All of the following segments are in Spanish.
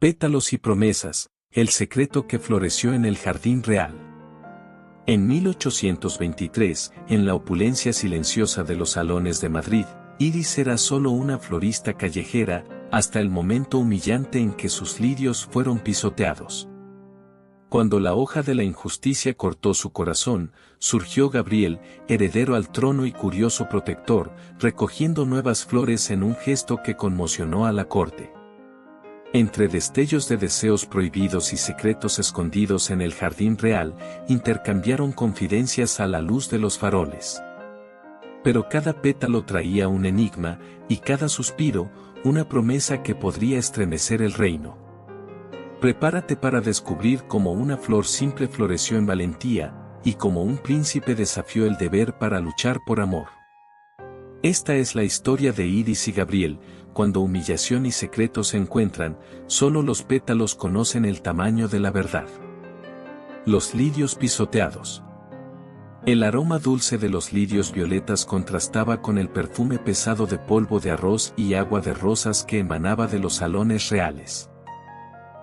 Pétalos y promesas, el secreto que floreció en el jardín real. En 1823, en la opulencia silenciosa de los salones de Madrid, Iris era solo una florista callejera, hasta el momento humillante en que sus lirios fueron pisoteados. Cuando la hoja de la injusticia cortó su corazón, surgió Gabriel, heredero al trono y curioso protector, recogiendo nuevas flores en un gesto que conmocionó a la corte. Entre destellos de deseos prohibidos y secretos escondidos en el jardín real, intercambiaron confidencias a la luz de los faroles. Pero cada pétalo traía un enigma, y cada suspiro, una promesa que podría estremecer el reino. Prepárate para descubrir cómo una flor simple floreció en valentía, y cómo un príncipe desafió el deber para luchar por amor. Esta es la historia de Iris y Gabriel. Cuando humillación y secretos se encuentran, solo los pétalos conocen el tamaño de la verdad. Los lirios pisoteados. El aroma dulce de los lirios violetas contrastaba con el perfume pesado de polvo de arroz y agua de rosas que emanaba de los salones reales.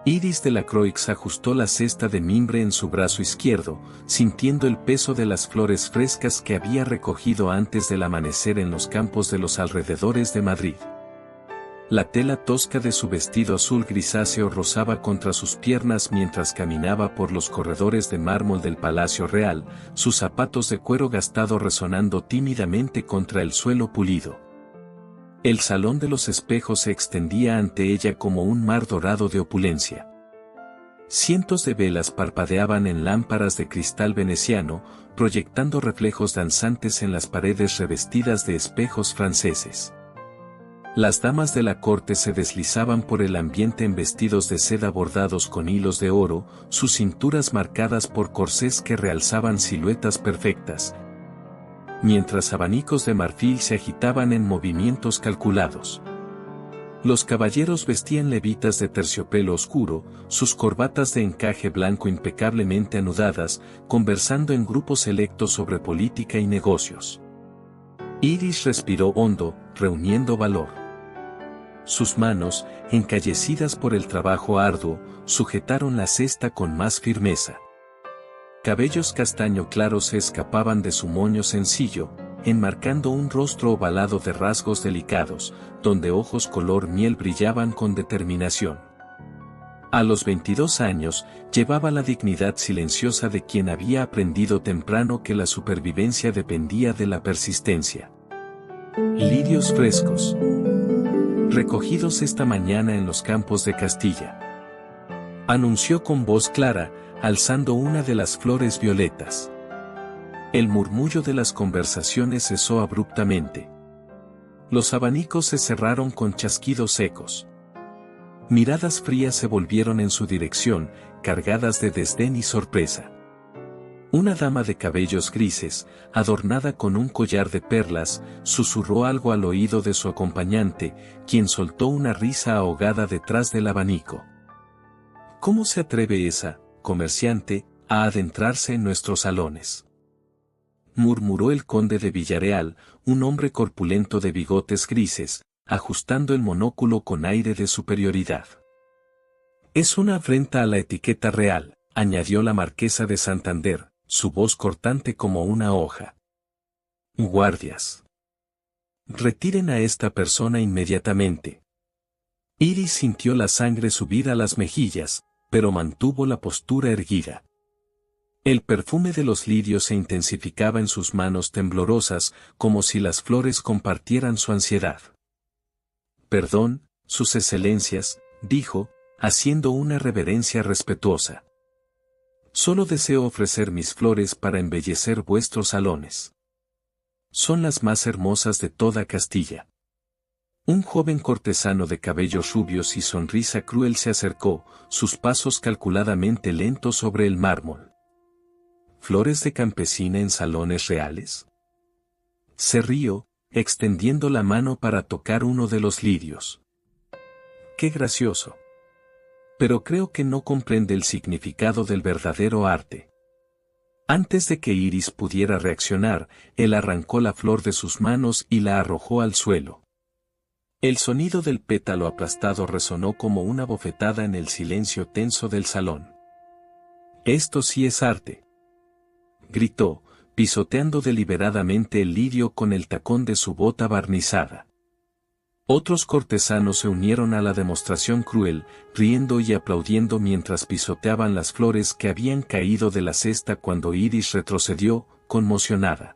Iris de la Croix ajustó la cesta de mimbre en su brazo izquierdo, sintiendo el peso de las flores frescas que había recogido antes del amanecer en los campos de los alrededores de Madrid. La tela tosca de su vestido azul grisáceo rozaba contra sus piernas mientras caminaba por los corredores de mármol del Palacio Real, sus zapatos de cuero gastado resonando tímidamente contra el suelo pulido. El salón de los espejos se extendía ante ella como un mar dorado de opulencia. Cientos de velas parpadeaban en lámparas de cristal veneciano, proyectando reflejos danzantes en las paredes revestidas de espejos franceses. Las damas de la corte se deslizaban por el ambiente en vestidos de seda bordados con hilos de oro, sus cinturas marcadas por corsés que realzaban siluetas perfectas, mientras abanicos de marfil se agitaban en movimientos calculados. Los caballeros vestían levitas de terciopelo oscuro, sus corbatas de encaje blanco impecablemente anudadas, conversando en grupos selectos sobre política y negocios. Iris respiró hondo, reuniendo valor. Sus manos, encallecidas por el trabajo arduo, sujetaron la cesta con más firmeza. Cabellos castaño claros se escapaban de su moño sencillo, enmarcando un rostro ovalado de rasgos delicados, donde ojos color miel brillaban con determinación. A los 22 años, llevaba la dignidad silenciosa de quien había aprendido temprano que la supervivencia dependía de la persistencia. Lirios frescos. Recogidos esta mañana en los campos de Castilla. Anunció con voz clara, alzando una de las flores violetas. El murmullo de las conversaciones cesó abruptamente. Los abanicos se cerraron con chasquidos secos. Miradas frías se volvieron en su dirección, cargadas de desdén y sorpresa. Una dama de cabellos grises, adornada con un collar de perlas, susurró algo al oído de su acompañante, quien soltó una risa ahogada detrás del abanico. ¿Cómo se atreve esa comerciante a adentrarse en nuestros salones?, murmuró el conde de Villareal, un hombre corpulento de bigotes grises, ajustando el monóculo con aire de superioridad. Es una afrenta a la etiqueta real, añadió la marquesa de Santander, su voz cortante como una hoja. Guardias. Retiren a esta persona inmediatamente. Iris sintió la sangre subir a las mejillas, pero mantuvo la postura erguida. El perfume de los lirios se intensificaba en sus manos temblorosas, como si las flores compartieran su ansiedad. Perdón, sus excelencias, dijo, haciendo una reverencia respetuosa. Solo deseo ofrecer mis flores para embellecer vuestros salones. Son las más hermosas de toda Castilla. Un joven cortesano de cabellos rubios y sonrisa cruel se acercó, sus pasos calculadamente lentos sobre el mármol. ¿Flores de campesina en salones reales? Se rió, extendiendo la mano para tocar uno de los lirios. ¡Qué gracioso! Pero creo que no comprende el significado del verdadero arte. Antes de que Iris pudiera reaccionar, él arrancó la flor de sus manos y la arrojó al suelo. El sonido del pétalo aplastado resonó como una bofetada en el silencio tenso del salón. «Esto sí es arte», gritó, pisoteando deliberadamente el lirio con el tacón de su bota barnizada. Otros cortesanos se unieron a la demostración cruel, riendo y aplaudiendo mientras pisoteaban las flores que habían caído de la cesta cuando Iris retrocedió, conmocionada.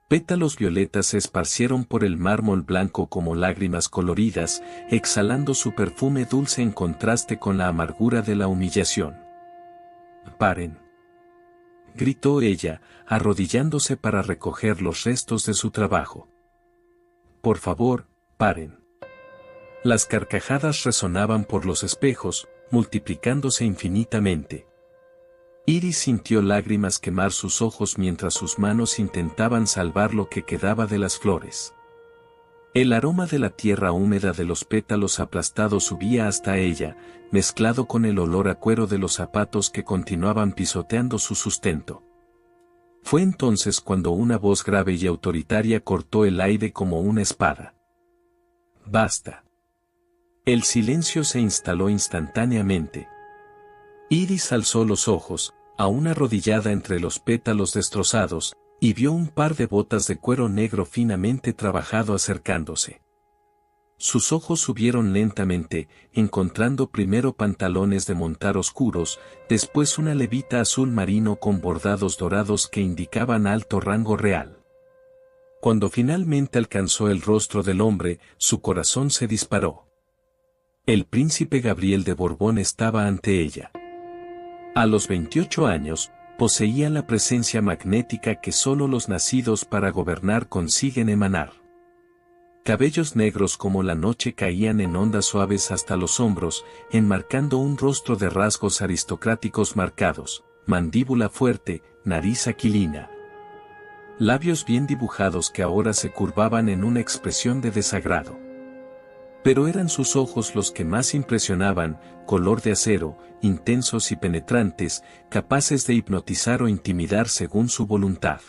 Pétalos violetas se esparcieron por el mármol blanco como lágrimas coloridas, exhalando su perfume dulce en contraste con la amargura de la humillación. «Paren», gritó ella, arrodillándose para recoger los restos de su trabajo. «Por favor, paren». Las carcajadas resonaban por los espejos, multiplicándose infinitamente. Iris sintió lágrimas quemar sus ojos mientras sus manos intentaban salvar lo que quedaba de las flores. El aroma de la tierra húmeda de los pétalos aplastados subía hasta ella, mezclado con el olor a cuero de los zapatos que continuaban pisoteando su sustento. Fue entonces cuando una voz grave y autoritaria cortó el aire como una espada. «Basta». El silencio se instaló instantáneamente. Iris alzó los ojos, aún arrodillada entre los pétalos destrozados, y vio un par de botas de cuero negro finamente trabajado acercándose. Sus ojos subieron lentamente, encontrando primero pantalones de montar oscuros, después una levita azul marino con bordados dorados que indicaban alto rango real. Cuando finalmente alcanzó el rostro del hombre, su corazón se disparó. El príncipe Gabriel de Borbón estaba ante ella. A los 28 años, poseía la presencia magnética que solo los nacidos para gobernar consiguen emanar. Cabellos negros como la noche caían en ondas suaves hasta los hombros, enmarcando un rostro de rasgos aristocráticos marcados, mandíbula fuerte, nariz aquilina. Labios bien dibujados que ahora se curvaban en una expresión de desagrado. Pero eran sus ojos los que más impresionaban, color de acero, intensos y penetrantes, capaces de hipnotizar o intimidar según su voluntad.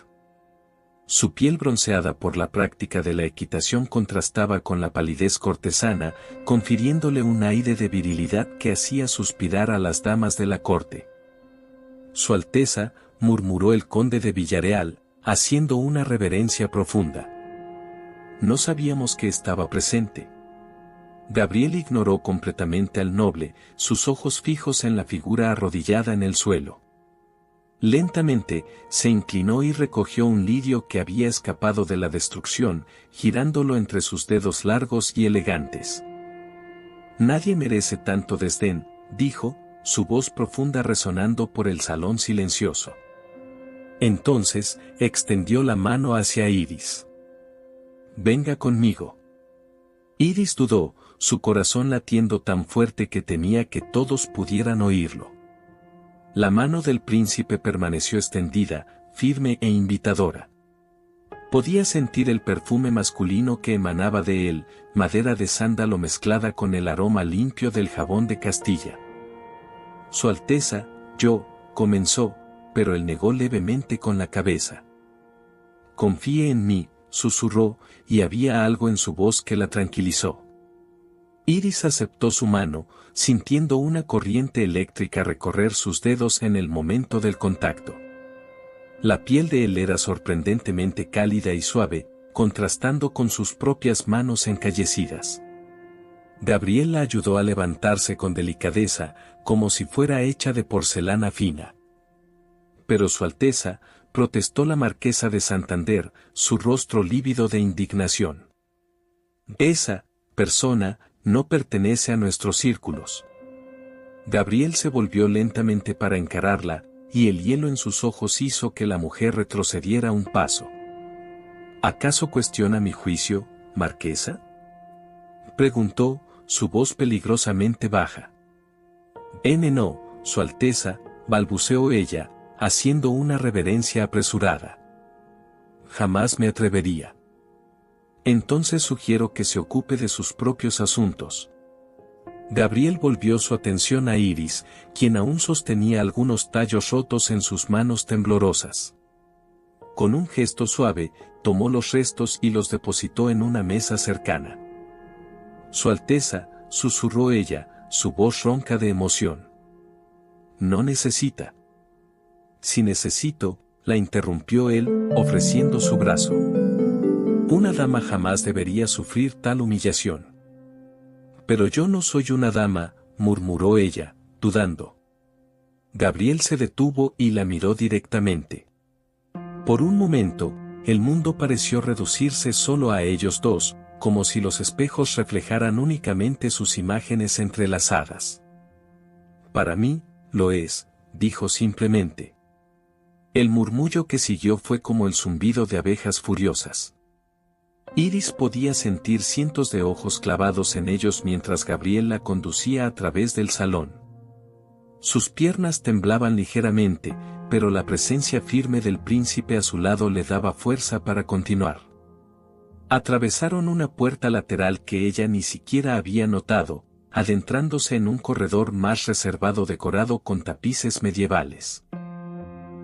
Su piel bronceada por la práctica de la equitación contrastaba con la palidez cortesana, confiriéndole un aire de virilidad que hacía suspirar a las damas de la corte. «Su Alteza», murmuró el conde de Villareal, haciendo una reverencia profunda. «No sabíamos que estaba presente». Gabriel ignoró completamente al noble, sus ojos fijos en la figura arrodillada en el suelo. Lentamente, se inclinó y recogió un lirio que había escapado de la destrucción, girándolo entre sus dedos largos y elegantes. «Nadie merece tanto desdén», dijo, su voz profunda resonando por el salón silencioso. Entonces, extendió la mano hacia Iris. «Venga conmigo». Iris dudó, su corazón latiendo tan fuerte que temía que todos pudieran oírlo. La mano del príncipe permaneció extendida, firme e invitadora. Podía sentir el perfume masculino que emanaba de él, madera de sándalo mezclada con el aroma limpio del jabón de Castilla. «Su Alteza», comenzó, pero él negó levemente con la cabeza. «Confíe en mí», susurró, y había algo en su voz que la tranquilizó. Iris aceptó su mano, sintiendo una corriente eléctrica recorrer sus dedos en el momento del contacto. La piel de él era sorprendentemente cálida y suave, contrastando con sus propias manos encallecidas. Gabriel la ayudó a levantarse con delicadeza, como si fuera hecha de porcelana fina. «Pero Su Alteza», protestó la marquesa de Santander, su rostro lívido de indignación. «Esa persona no pertenece a nuestros círculos». Gabriel se volvió lentamente para encararla, y el hielo en sus ojos hizo que la mujer retrocediera un paso. «¿Acaso cuestiona mi juicio, marquesa?», preguntó, su voz peligrosamente baja. «No, Su Alteza», balbuceó ella, haciendo una reverencia apresurada. «Jamás me atrevería». «Entonces sugiero que se ocupe de sus propios asuntos». Gabriel volvió su atención a Iris, quien aún sostenía algunos tallos rotos en sus manos temblorosas. Con un gesto suave, tomó los restos y los depositó en una mesa cercana. Su Alteza, susurró ella, su voz ronca de emoción. No necesita. Si necesito, la interrumpió él, ofreciendo su brazo. Una dama jamás debería sufrir tal humillación. Pero yo no soy una dama, murmuró ella, dudando. Gabriel se detuvo y la miró directamente. Por un momento, el mundo pareció reducirse solo a ellos dos, como si los espejos reflejaran únicamente sus imágenes entrelazadas. Para mí, lo es, dijo simplemente. El murmullo que siguió fue como el zumbido de abejas furiosas. Iris podía sentir cientos de ojos clavados en ellos mientras Gabriel la conducía a través del salón. Sus piernas temblaban ligeramente, pero la presencia firme del príncipe a su lado le daba fuerza para continuar. Atravesaron una puerta lateral que ella ni siquiera había notado, adentrándose en un corredor más reservado decorado con tapices medievales.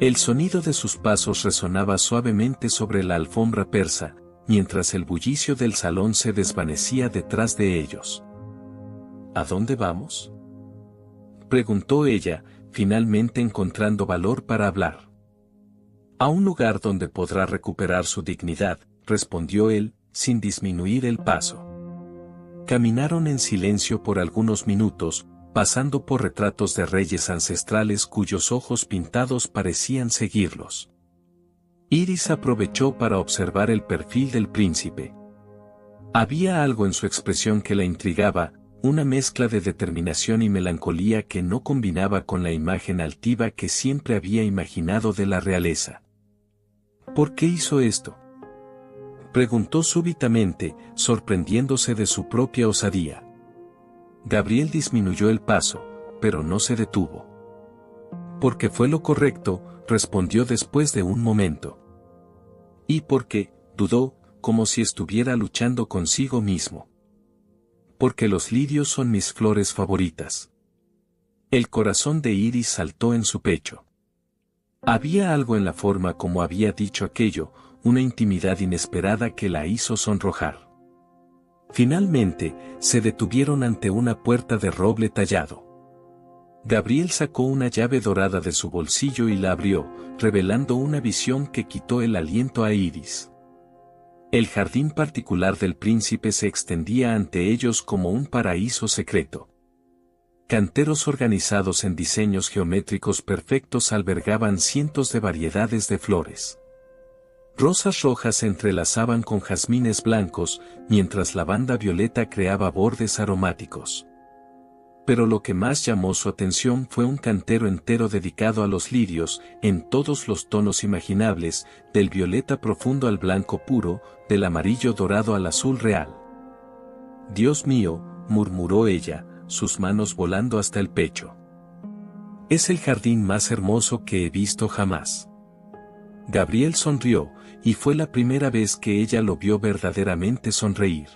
El sonido de sus pasos resonaba suavemente sobre la alfombra persa, mientras el bullicio del salón se desvanecía detrás de ellos. ¿A dónde vamos?, preguntó ella, finalmente encontrando valor para hablar. A un lugar donde podrá recuperar su dignidad, respondió él, sin disminuir el paso. Caminaron en silencio por algunos minutos, pasando por retratos de reyes ancestrales cuyos ojos pintados parecían seguirlos. Iris aprovechó para observar el perfil del príncipe. Había algo en su expresión que la intrigaba, una mezcla de determinación y melancolía que no combinaba con la imagen altiva que siempre había imaginado de la realeza. ¿Por qué hizo esto?, preguntó súbitamente, sorprendiéndose de su propia osadía. Gabriel disminuyó el paso, pero no se detuvo. Porque fue lo correcto, respondió después de un momento. ¿Y por qué?, dudó, como si estuviera luchando consigo mismo. Porque los lirios son mis flores favoritas. El corazón de Iris saltó en su pecho. Había algo en la forma como había dicho aquello, una intimidad inesperada que la hizo sonrojar. Finalmente, se detuvieron ante una puerta de roble tallado. Gabriel sacó una llave dorada de su bolsillo y la abrió, revelando una visión que quitó el aliento a Iris. El jardín particular del príncipe se extendía ante ellos como un paraíso secreto. Canteros organizados en diseños geométricos perfectos albergaban cientos de variedades de flores. Rosas rojas se entrelazaban con jazmines blancos, mientras lavanda violeta creaba bordes aromáticos. Pero lo que más llamó su atención fue un cantero entero dedicado a los lirios, en todos los tonos imaginables, del violeta profundo al blanco puro, del amarillo dorado al azul real. «Dios mío», murmuró ella, sus manos volando hasta el pecho. «Es el jardín más hermoso que he visto jamás». Gabriel sonrió, y fue la primera vez que ella lo vio verdaderamente sonreír.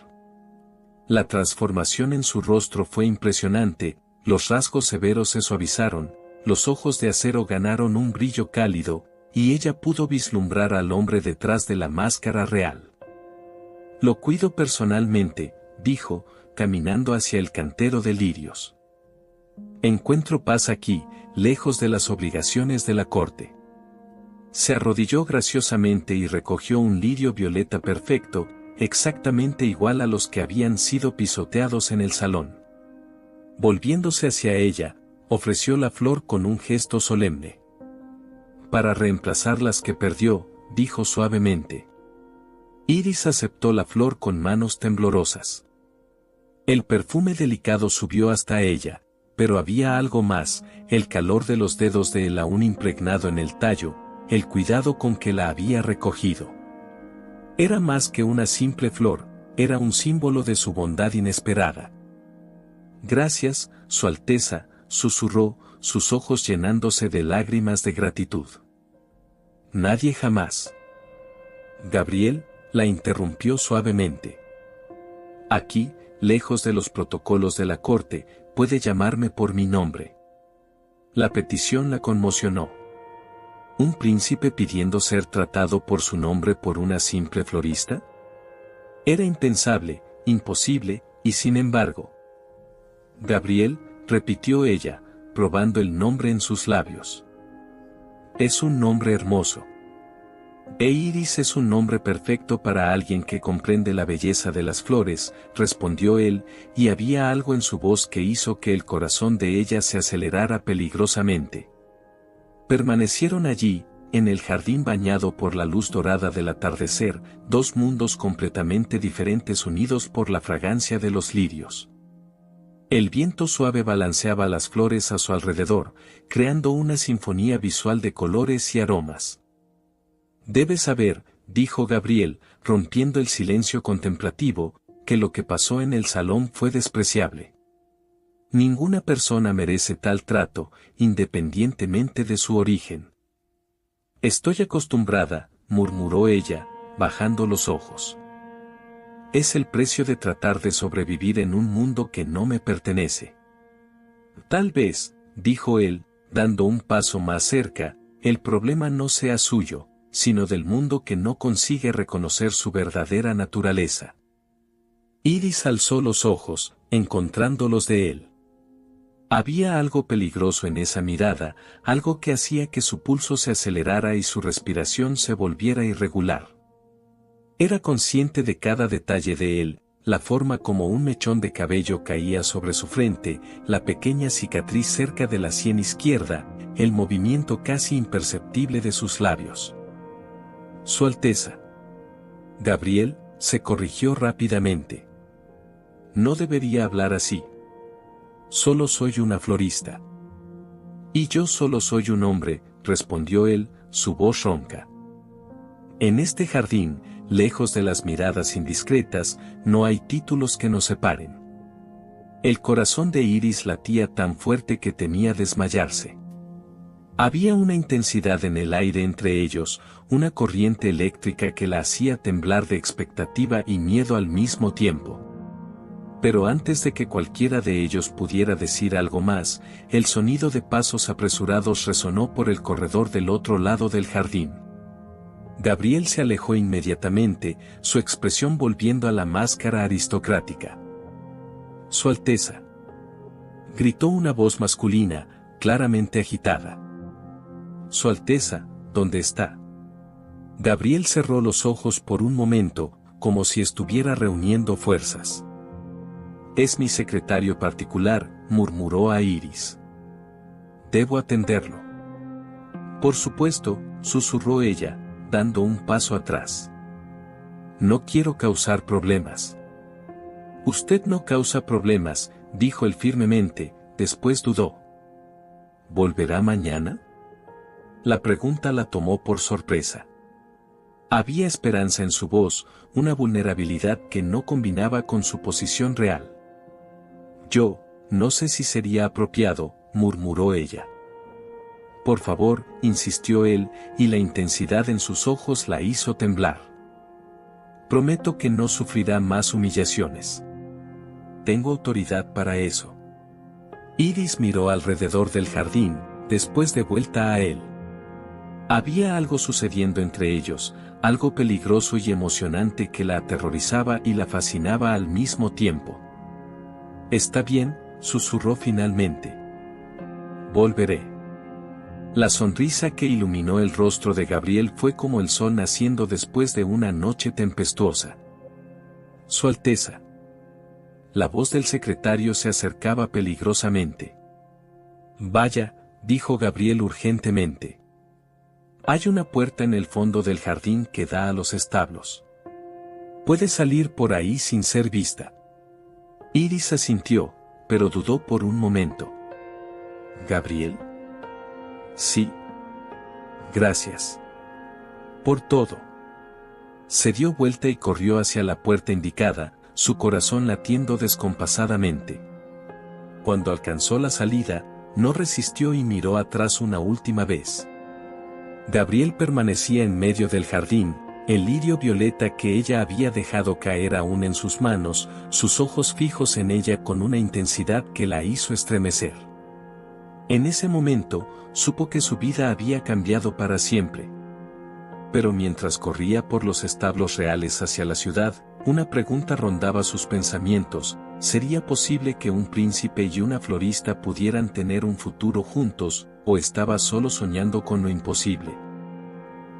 La transformación en su rostro fue impresionante, los rasgos severos se suavizaron, los ojos de acero ganaron un brillo cálido, y ella pudo vislumbrar al hombre detrás de la máscara real. «Lo cuido personalmente», dijo, caminando hacia el cantero de lirios. «Encuentro paz aquí, lejos de las obligaciones de la corte». Se arrodilló graciosamente y recogió un lirio violeta perfecto, exactamente igual a los que habían sido pisoteados en el salón. Volviéndose hacia ella, ofreció la flor con un gesto solemne. «Para reemplazar las que perdió», dijo suavemente. Iris aceptó la flor con manos temblorosas. El perfume delicado subió hasta ella, pero había algo más, el calor de los dedos de él aún impregnado en el tallo, el cuidado con que la había recogido. Era más que una simple flor, era un símbolo de su bondad inesperada. «Gracias, Su Alteza», susurró, sus ojos llenándose de lágrimas de gratitud. «Nadie jamás». Gabriel la interrumpió suavemente. «Aquí, lejos de los protocolos de la corte, puede llamarme por mi nombre». La petición la conmocionó. ¿Un príncipe pidiendo ser tratado por su nombre por una simple florista? Era impensable, imposible, Y sin embargo, Gabriel, repitió ella, probando el nombre en sus labios. Es un nombre hermoso. E Iris es un nombre perfecto para alguien que comprende la belleza de las flores, respondió él, y había algo en su voz que hizo que el corazón de ella se acelerara peligrosamente. Permanecieron allí, en el jardín bañado por la luz dorada del atardecer, dos mundos completamente diferentes unidos por la fragancia de los lirios. El viento suave balanceaba las flores a su alrededor, creando una sinfonía visual de colores y aromas. Debes saber, dijo Gabriel, rompiendo el silencio contemplativo, que lo que pasó en el salón fue despreciable. Ninguna persona merece tal trato, independientemente de su origen. Estoy acostumbrada, murmuró ella, bajando los ojos. Es el precio de tratar de sobrevivir en un mundo que no me pertenece. Tal vez, dijo él, dando un paso más cerca, el problema no sea suyo, sino del mundo que no consigue reconocer su verdadera naturaleza. Iris alzó los ojos, encontrándolos de él. Había algo peligroso en esa mirada, algo que hacía que su pulso se acelerara y su respiración se volviera irregular. Era consciente de cada detalle de él, la forma como un mechón de cabello caía sobre su frente, la pequeña cicatriz cerca de la sien izquierda, el movimiento casi imperceptible de sus labios. Su Alteza. Gabriel se corrigió rápidamente. No debería hablar así. Solo soy una florista. Y yo solo soy un hombre, respondió él, su voz ronca. En este jardín, lejos de las miradas indiscretas, no hay títulos que nos separen. El corazón de Iris latía tan fuerte que temía desmayarse. Había una intensidad en el aire entre ellos, una corriente eléctrica que la hacía temblar de expectativa y miedo al mismo tiempo. Pero antes de que cualquiera de ellos pudiera decir algo más, el sonido de pasos apresurados resonó por el corredor del otro lado del jardín. Gabriel se alejó inmediatamente, su expresión volviendo a la máscara aristocrática. Su Alteza. Gritó una voz masculina, claramente agitada. Su Alteza, ¿dónde está? Gabriel cerró los ojos por un momento, como si estuviera reuniendo fuerzas. Es mi secretario particular, murmuró a Iris. Debo atenderlo. Por supuesto, susurró ella, dando un paso atrás. No quiero causar problemas. Usted no causa problemas, dijo él firmemente, después dudó. ¿Volverá mañana? La pregunta la tomó por sorpresa. Había esperanza en su voz, una vulnerabilidad que no combinaba con su posición real. Yo, no sé si sería apropiado, murmuró ella. Por favor, insistió él, y la intensidad en sus ojos la hizo temblar. Prometo que no sufrirá más humillaciones. Tengo autoridad para eso. Iris miró alrededor del jardín, después de vuelta a él. Había algo sucediendo entre ellos, algo peligroso y emocionante que la aterrorizaba y la fascinaba al mismo tiempo. Está bien, susurró finalmente. Volveré. La sonrisa que iluminó el rostro de Gabriel fue como el sol naciendo después de una noche tempestuosa. Su Alteza. La voz del secretario se acercaba peligrosamente. Vaya, dijo Gabriel urgentemente. Hay una puerta en el fondo del jardín que da a los establos. Puede salir por ahí sin ser vista. Iris asintió, pero dudó por un momento. ¿Gabriel? Sí. Gracias. Por todo. Se dio vuelta y corrió hacia la puerta indicada, su corazón latiendo descompasadamente. Cuando alcanzó la salida, no resistió y miró atrás una última vez. Gabriel permanecía en medio del jardín, el lirio violeta que ella había dejado caer aún en sus manos, sus ojos fijos en ella con una intensidad que la hizo estremecer. En ese momento, supo que su vida había cambiado para siempre. Pero mientras corría por los establos reales hacia la ciudad, una pregunta rondaba sus pensamientos: ¿Sería posible que un príncipe y una florista pudieran tener un futuro juntos, o estaba solo soñando con lo imposible?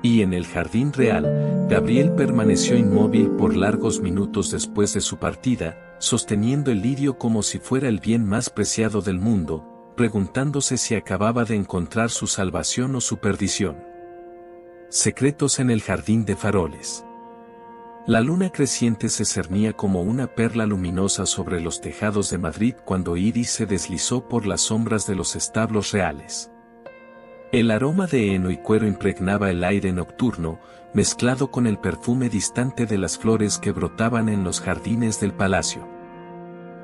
Y en el jardín real, Gabriel permaneció inmóvil por largos minutos después de su partida, sosteniendo el lirio como si fuera el bien más preciado del mundo, preguntándose si acababa de encontrar su salvación o su perdición. Secretos en el jardín de faroles. La luna creciente se cernía como una perla luminosa sobre los tejados de Madrid cuando Iris se deslizó por las sombras de los establos reales. El aroma de heno y cuero impregnaba el aire nocturno, mezclado con el perfume distante de las flores que brotaban en los jardines del palacio.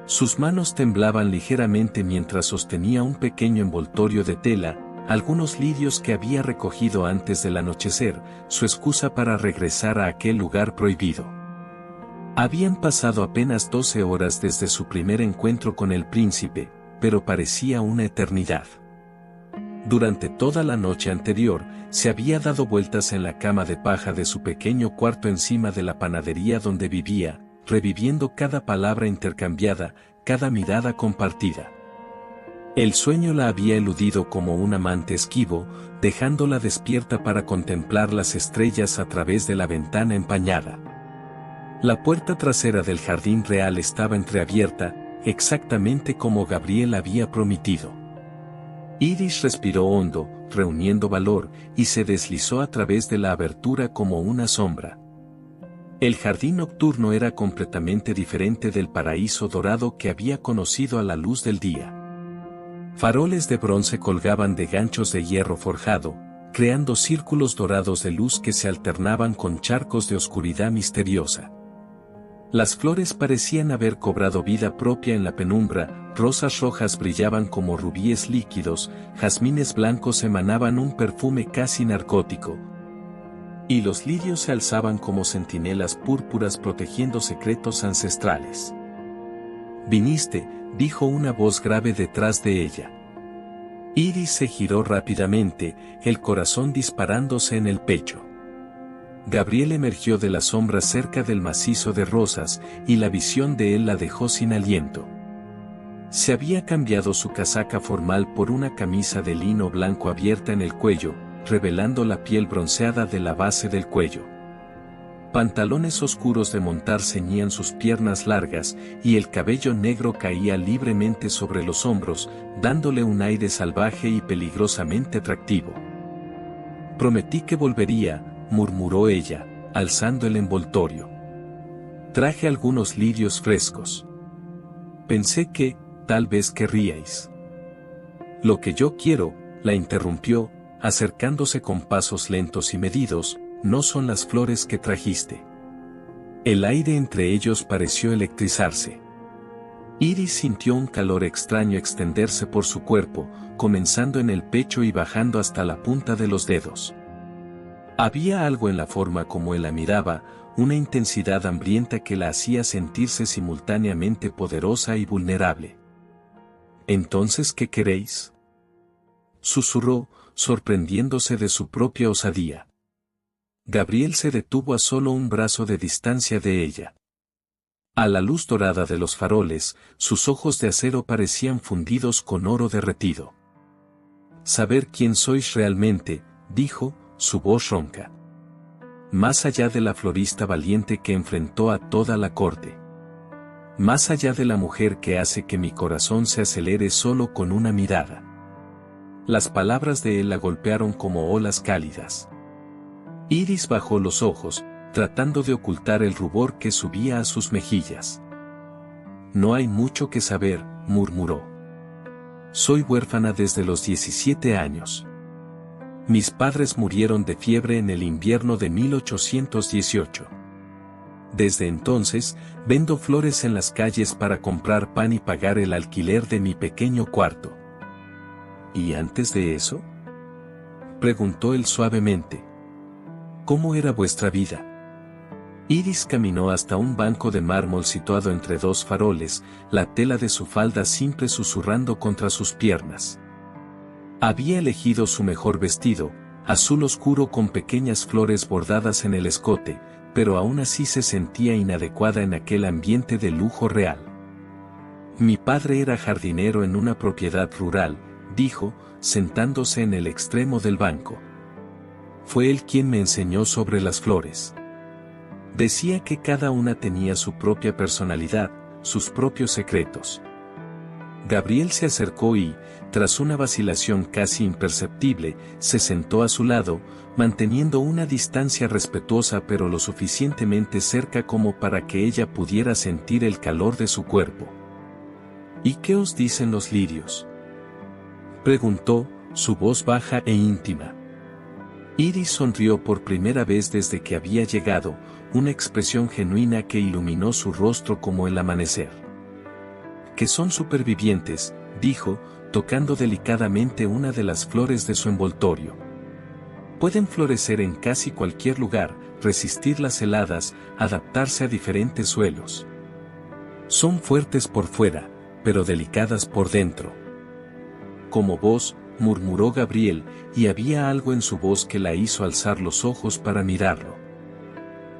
Sus manos temblaban ligeramente mientras sostenía un pequeño envoltorio de tela, algunos lirios que había recogido antes del anochecer, su excusa para regresar a aquel lugar prohibido. Habían pasado apenas 12 horas desde su primer encuentro con el príncipe, pero parecía una eternidad. Durante toda la noche anterior, se había dado vueltas en la cama de paja de su pequeño cuarto encima de la panadería donde vivía, reviviendo cada palabra intercambiada, cada mirada compartida. El sueño la había eludido como un amante esquivo, dejándola despierta para contemplar las estrellas a través de la ventana empañada. La puerta trasera del jardín real estaba entreabierta, exactamente como Gabriel había prometido. Iris respiró hondo, reuniendo valor, y se deslizó a través de la abertura como una sombra. El jardín nocturno era completamente diferente del paraíso dorado que había conocido a la luz del día. Faroles de bronce colgaban de ganchos de hierro forjado, creando círculos dorados de luz que se alternaban con charcos de oscuridad misteriosa. Las flores parecían haber cobrado vida propia en la penumbra, rosas rojas brillaban como rubíes líquidos, jazmines blancos emanaban un perfume casi narcótico, y los lirios se alzaban como centinelas púrpuras protegiendo secretos ancestrales. «Viniste», dijo una voz grave detrás de ella. Iris se giró rápidamente, el corazón disparándose en el pecho. Gabriel emergió de la sombra cerca del macizo de rosas, y la visión de él la dejó sin aliento. Se había cambiado su casaca formal por una camisa de lino blanco abierta en el cuello, revelando la piel bronceada de la base del cuello. Pantalones oscuros de montar ceñían sus piernas largas, y el cabello negro caía libremente sobre los hombros, dándole un aire salvaje y peligrosamente atractivo. «Prometí que volvería», murmuró ella, alzando el envoltorio. «Traje algunos lirios frescos. Pensé que, tal vez querríais». «Lo que yo quiero», la interrumpió, acercándose con pasos lentos y medidos, «no son las flores que trajiste». El aire entre ellos pareció electrizarse. Iris sintió un calor extraño extenderse por su cuerpo, comenzando en el pecho y bajando hasta la punta de los dedos. Había algo en la forma como él la miraba, una intensidad hambrienta que la hacía sentirse simultáneamente poderosa y vulnerable. «¿Entonces qué queréis?», susurró, sorprendiéndose de su propia osadía. Gabriel se detuvo a solo un brazo de distancia de ella. A la luz dorada de los faroles, sus ojos de acero parecían fundidos con oro derretido. «Saber quién sois realmente», dijo, su voz ronca. «Más allá de la florista valiente que enfrentó a toda la corte. Más allá de la mujer que hace que mi corazón se acelere solo con una mirada». Las palabras de él la golpearon como olas cálidas. Iris bajó los ojos, tratando de ocultar el rubor que subía a sus mejillas. «No hay mucho que saber», murmuró. «Soy huérfana desde los 17 años. Mis padres murieron de fiebre en el invierno de 1818. Desde entonces, vendo flores en las calles para comprar pan y pagar el alquiler de mi pequeño cuarto». «¿Y antes de eso?», preguntó él suavemente. «¿Cómo era vuestra vida?». Iris caminó hasta un banco de mármol situado entre dos faroles, la tela de su falda simple susurrando contra sus piernas. Había elegido su mejor vestido, azul oscuro con pequeñas flores bordadas en el escote, pero aún así se sentía inadecuada en aquel ambiente de lujo real. Mi padre era jardinero en una propiedad rural, dijo, sentándose en el extremo del banco. Fue él quien me enseñó sobre las flores. Decía que cada una tenía su propia personalidad, sus propios secretos. Gabriel se acercó y, tras una vacilación casi imperceptible, se sentó a su lado, manteniendo una distancia respetuosa pero lo suficientemente cerca como para que ella pudiera sentir el calor de su cuerpo. ¿Y qué os dicen los lirios?, preguntó, su voz baja e íntima. Iris sonrió por primera vez desde que había llegado, una expresión genuina que iluminó su rostro como el amanecer. Que son supervivientes, dijo, tocando delicadamente una de las flores de su envoltorio. Pueden florecer en casi cualquier lugar, resistir las heladas, adaptarse a diferentes suelos. Son fuertes por fuera, pero delicadas por dentro. Como vos, murmuró Gabriel, y había algo en su voz que la hizo alzar los ojos para mirarlo.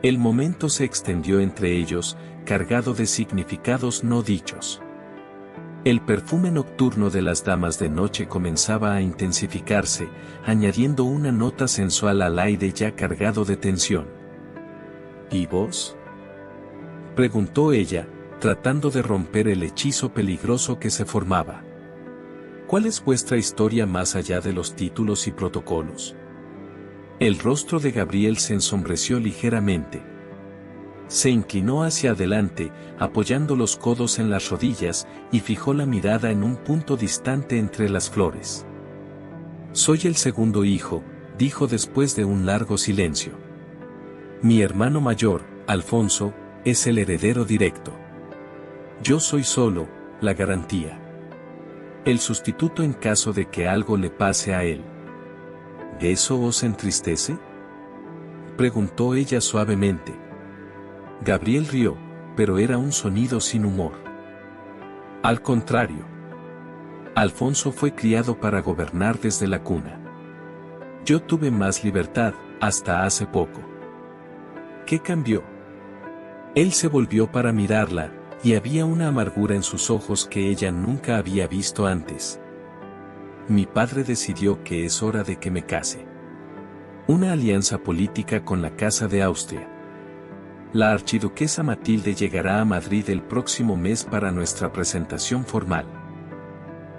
El momento se extendió entre ellos, cargado de significados no dichos. El perfume nocturno de las damas de noche comenzaba a intensificarse, añadiendo una nota sensual al aire ya cargado de tensión. ¿Y vos?, preguntó ella, tratando de romper el hechizo peligroso que se formaba. ¿Cuál es vuestra historia más allá de los títulos y protocolos? El rostro de Gabriel se ensombreció ligeramente. Se inclinó hacia adelante, apoyando los codos en las rodillas, y fijó la mirada en un punto distante entre las flores. Soy el segundo hijo, dijo después de un largo silencio. Mi hermano mayor, Alfonso, es el heredero directo. Yo soy solo, la garantía. El sustituto en caso de que algo le pase a él. ¿Eso os entristece?, preguntó ella suavemente. Gabriel rió, pero era un sonido sin humor. Al contrario. Alfonso fue criado para gobernar desde la cuna. Yo tuve más libertad, hasta hace poco. ¿Qué cambió? Él se volvió para mirarla, y había una amargura en sus ojos que ella nunca había visto antes. Mi padre decidió que es hora de que me case. Una alianza política con la Casa de Austria. La archiduquesa Matilde llegará a Madrid el próximo mes para nuestra presentación formal.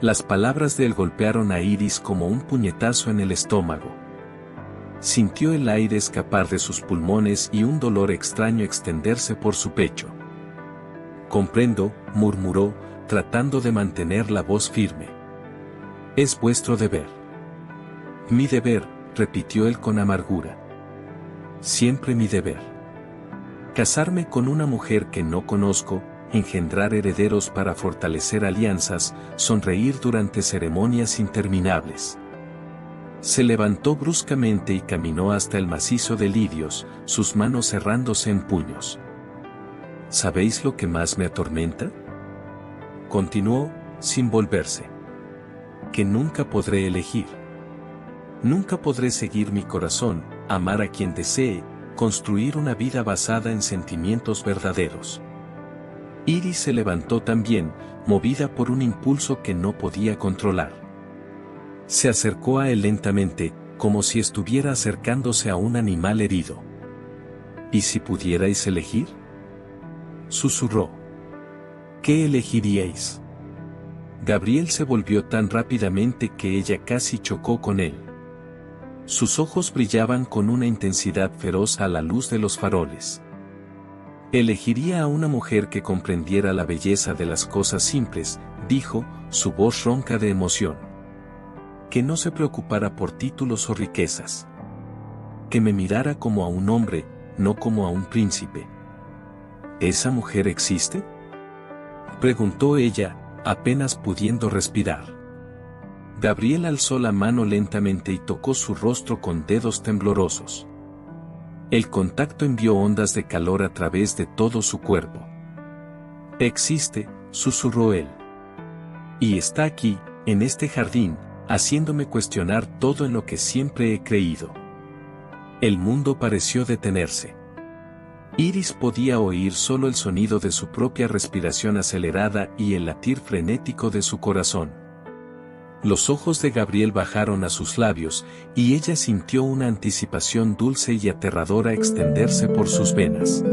Las palabras de él golpearon a Iris como un puñetazo en el estómago. Sintió el aire escapar de sus pulmones y un dolor extraño extenderse por su pecho. Comprendo, murmuró, tratando de mantener la voz firme. Es vuestro deber. Mi deber, repitió él con amargura. Siempre mi deber. Casarme con una mujer que no conozco, engendrar herederos para fortalecer alianzas, sonreír durante ceremonias interminables. Se levantó bruscamente y caminó hasta el macizo de lirios, sus manos cerrándose en puños. ¿Sabéis lo que más me atormenta?, continuó, sin volverse. Que nunca podré elegir. Nunca podré seguir mi corazón, amar a quien desee, construir una vida basada en sentimientos verdaderos. Iris se levantó también, movida por un impulso que no podía controlar. Se acercó a él lentamente, como si estuviera acercándose a un animal herido. ¿Y si pudierais elegir?, susurró. ¿Qué elegiríais? Gabriel se volvió tan rápidamente que ella casi chocó con él. Sus ojos brillaban con una intensidad feroz a la luz de los faroles. Elegiría a una mujer que comprendiera la belleza de las cosas simples, dijo, su voz ronca de emoción. Que no se preocupara por títulos o riquezas. Que me mirara como a un hombre, no como a un príncipe. ¿Esa mujer existe?, preguntó ella, apenas pudiendo respirar. Gabriel alzó la mano lentamente y tocó su rostro con dedos temblorosos. El contacto envió ondas de calor a través de todo su cuerpo. Existe, susurró él. Y está aquí, en este jardín, haciéndome cuestionar todo en lo que siempre he creído. El mundo pareció detenerse. Iris podía oír solo el sonido de su propia respiración acelerada y el latir frenético de su corazón. Los ojos de Gabriel bajaron a sus labios, y ella sintió una anticipación dulce y aterradora extenderse por sus venas.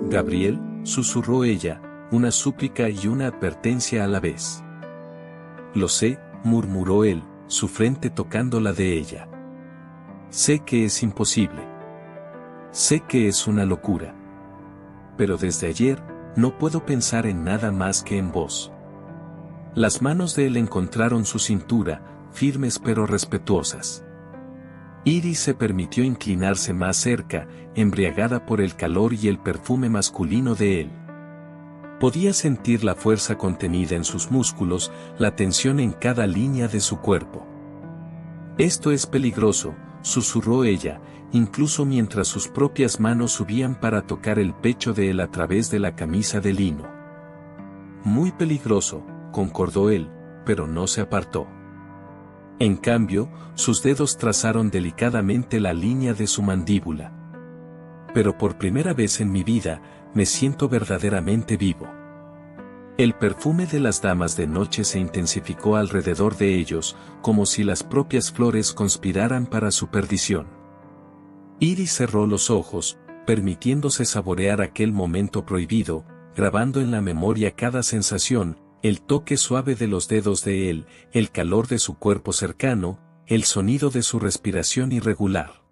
«Gabriel», susurró ella, una súplica y una advertencia a la vez. «Lo sé», murmuró él, su frente tocando la de ella. «Sé que es imposible. Sé que es una locura. Pero desde ayer, no puedo pensar en nada más que en vos». Las manos de él encontraron su cintura, firmes pero respetuosas. Iris se permitió inclinarse más cerca, embriagada por el calor y el perfume masculino de él. Podía sentir la fuerza contenida en sus músculos, la tensión en cada línea de su cuerpo. «Esto es peligroso», susurró ella, incluso mientras sus propias manos subían para tocar el pecho de él a través de la camisa de lino. «Muy peligroso», concordó él, pero no se apartó. En cambio, sus dedos trazaron delicadamente la línea de su mandíbula. «Pero por primera vez en mi vida, me siento verdaderamente vivo». El perfume de las damas de noche se intensificó alrededor de ellos, como si las propias flores conspiraran para su perdición. Iris cerró los ojos, permitiéndose saborear aquel momento prohibido, grabando en la memoria cada sensación, el toque suave de los dedos de él, el calor de su cuerpo cercano, el sonido de su respiración irregular.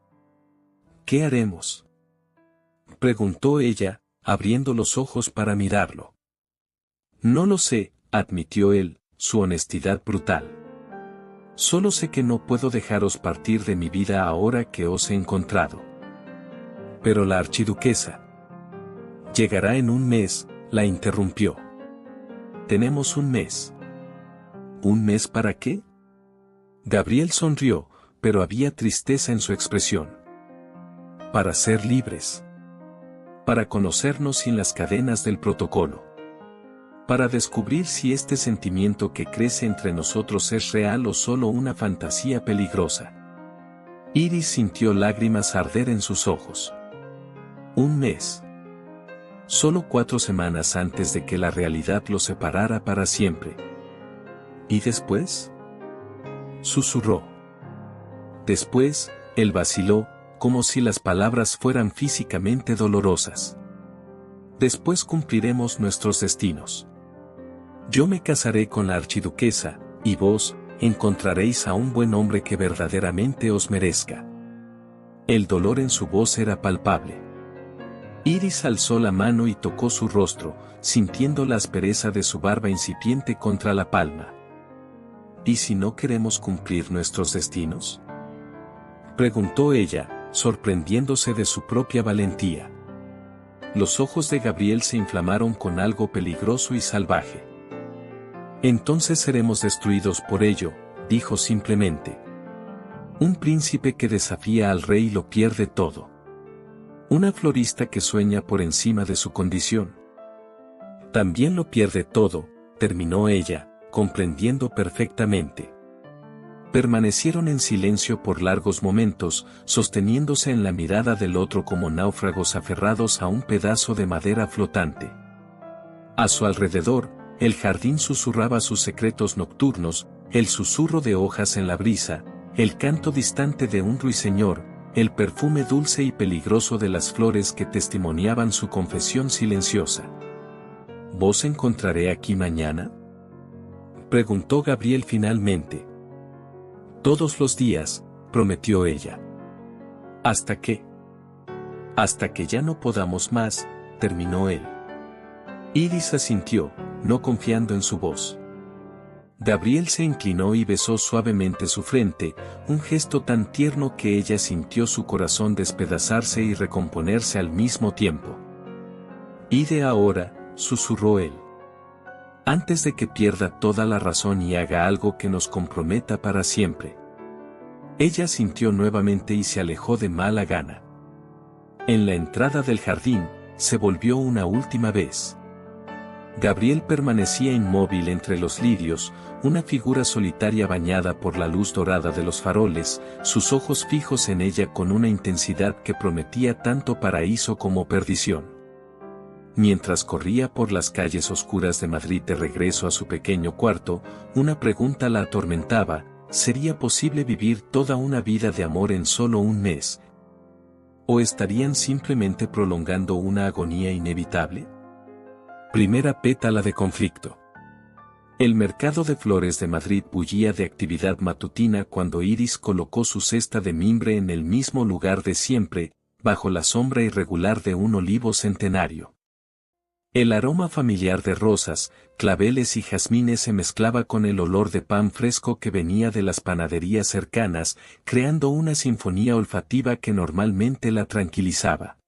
«¿Qué haremos?», preguntó ella, abriendo los ojos para mirarlo. «No lo sé», admitió él, su honestidad brutal. «Solo sé que no puedo dejaros partir de mi vida ahora que os he encontrado». «Pero la archiduquesa». «Llegará en un mes», la interrumpió. «Tenemos un mes». «¿Un mes para qué?». Gabriel sonrió, pero había tristeza en su expresión. «Para ser libres. Para conocernos sin las cadenas del protocolo. Para descubrir si este sentimiento que crece entre nosotros es real o solo una fantasía peligrosa». Iris sintió lágrimas arder en sus ojos. Un mes. Solo 4 semanas antes de que la realidad los separara para siempre. ¿Y después?, susurró. Después, él vaciló, como si las palabras fueran físicamente dolorosas. «Después cumpliremos nuestros destinos. Yo me casaré con la archiduquesa, y vos, encontraréis a un buen hombre que verdaderamente os merezca». El dolor en su voz era palpable. Iris alzó la mano y tocó su rostro, sintiendo la aspereza de su barba incipiente contra la palma. «¿Y si no queremos cumplir nuestros destinos?», preguntó ella, sorprendiéndose de su propia valentía. Los ojos de Gabriel se inflamaron con algo peligroso y salvaje. «Entonces seremos destruidos por ello», dijo simplemente. «Un príncipe que desafía al rey lo pierde todo. Una florista que sueña por encima de su condición. También lo pierde todo», terminó ella, comprendiendo perfectamente. Permanecieron en silencio por largos momentos, sosteniéndose en la mirada del otro como náufragos aferrados a un pedazo de madera flotante. A su alrededor, el jardín susurraba sus secretos nocturnos, el susurro de hojas en la brisa, el canto distante de un ruiseñor, el perfume dulce y peligroso de las flores que testimoniaban su confesión silenciosa. «¿Vos encontraré aquí mañana?», preguntó Gabriel finalmente. «Todos los días», prometió ella. «¿Hasta qué?». «Hasta que ya no podamos más», terminó él. Iris asintió, no confiando en su voz. Gabriel se inclinó y besó suavemente su frente, un gesto tan tierno que ella sintió su corazón despedazarse y recomponerse al mismo tiempo. «Ide ahora», susurró él. «Antes de que pierda toda la razón y haga algo que nos comprometa para siempre». Ella sintió nuevamente y se alejó de mala gana. En la entrada del jardín, se volvió una última vez. Gabriel permanecía inmóvil entre los lirios, una figura solitaria bañada por la luz dorada de los faroles, sus ojos fijos en ella con una intensidad que prometía tanto paraíso como perdición. Mientras corría por las calles oscuras de Madrid de regreso a su pequeño cuarto, una pregunta la atormentaba: ¿sería posible vivir toda una vida de amor en solo un mes? ¿O estarían simplemente prolongando una agonía inevitable? Primera pétala de conflicto. El mercado de flores de Madrid bullía de actividad matutina cuando Iris colocó su cesta de mimbre en el mismo lugar de siempre, bajo la sombra irregular de un olivo centenario. El aroma familiar de rosas, claveles y jazmines se mezclaba con el olor de pan fresco que venía de las panaderías cercanas, creando una sinfonía olfativa que normalmente la tranquilizaba.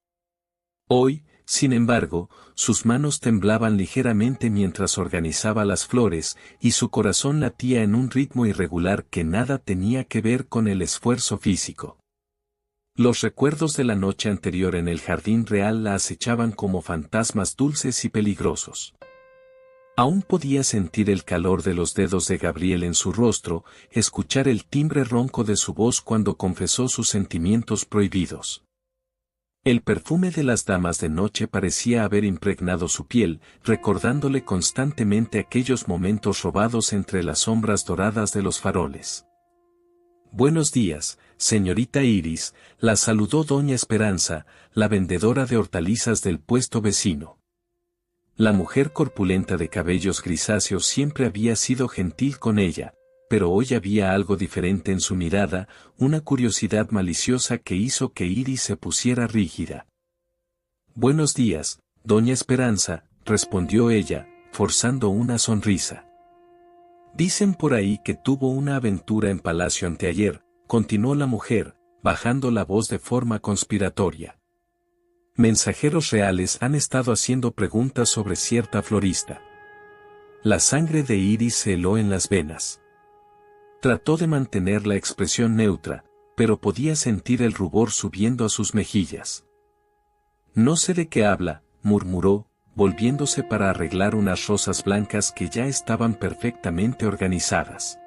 Hoy, sin embargo, sus manos temblaban ligeramente mientras organizaba las flores, y su corazón latía en un ritmo irregular que nada tenía que ver con el esfuerzo físico. Los recuerdos de la noche anterior en el jardín real la acechaban como fantasmas dulces y peligrosos. Aún podía sentir el calor de los dedos de Gabriel en su rostro, escuchar el timbre ronco de su voz cuando confesó sus sentimientos prohibidos. El perfume de las damas de noche parecía haber impregnado su piel, recordándole constantemente aquellos momentos robados entre las sombras doradas de los faroles. «Buenos días, señorita Iris», la saludó doña Esperanza, la vendedora de hortalizas del puesto vecino. La mujer corpulenta de cabellos grisáceos siempre había sido gentil con ella, pero hoy había algo diferente en su mirada, una curiosidad maliciosa que hizo que Iris se pusiera rígida. «Buenos días, doña Esperanza», respondió ella, forzando una sonrisa. «Dicen por ahí que tuvo una aventura en Palacio anteayer», continuó la mujer, bajando la voz de forma conspiratoria. «Mensajeros reales han estado haciendo preguntas sobre cierta florista». La sangre de Iris se heló en las venas. Trató de mantener la expresión neutra, pero podía sentir el rubor subiendo a sus mejillas. «No sé de qué habla», murmuró, volviéndose para arreglar unas rosas blancas que ya estaban perfectamente organizadas.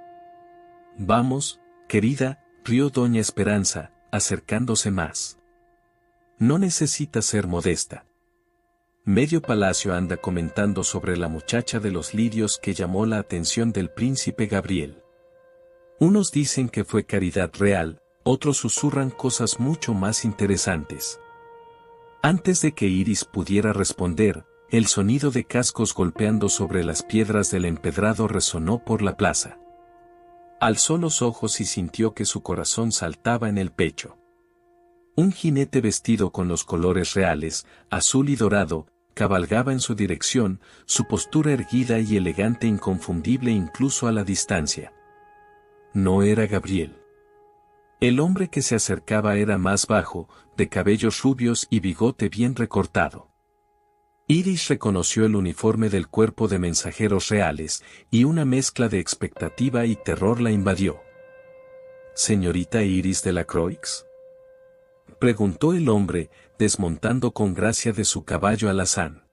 «Vamos, querida», rió doña Esperanza, acercándose más. «No necesita ser modesta. Medio palacio anda comentando sobre la muchacha de los lirios que llamó la atención del príncipe Gabriel. Unos dicen que fue caridad real, otros susurran cosas mucho más interesantes». Antes de que Iris pudiera responder, el sonido de cascos golpeando sobre las piedras del empedrado resonó por la plaza. Alzó los ojos y sintió que su corazón saltaba en el pecho. Un jinete vestido con los colores reales, azul y dorado, cabalgaba en su dirección, su postura erguida y elegante inconfundible incluso a la distancia. No era Gabriel. El hombre que se acercaba era más bajo, de cabellos rubios y bigote bien recortado. Iris reconoció el uniforme del cuerpo de mensajeros reales, y una mezcla de expectativa y terror la invadió. «¿Señorita Iris de la Croix?», preguntó el hombre, desmontando con gracia de su caballo alazán.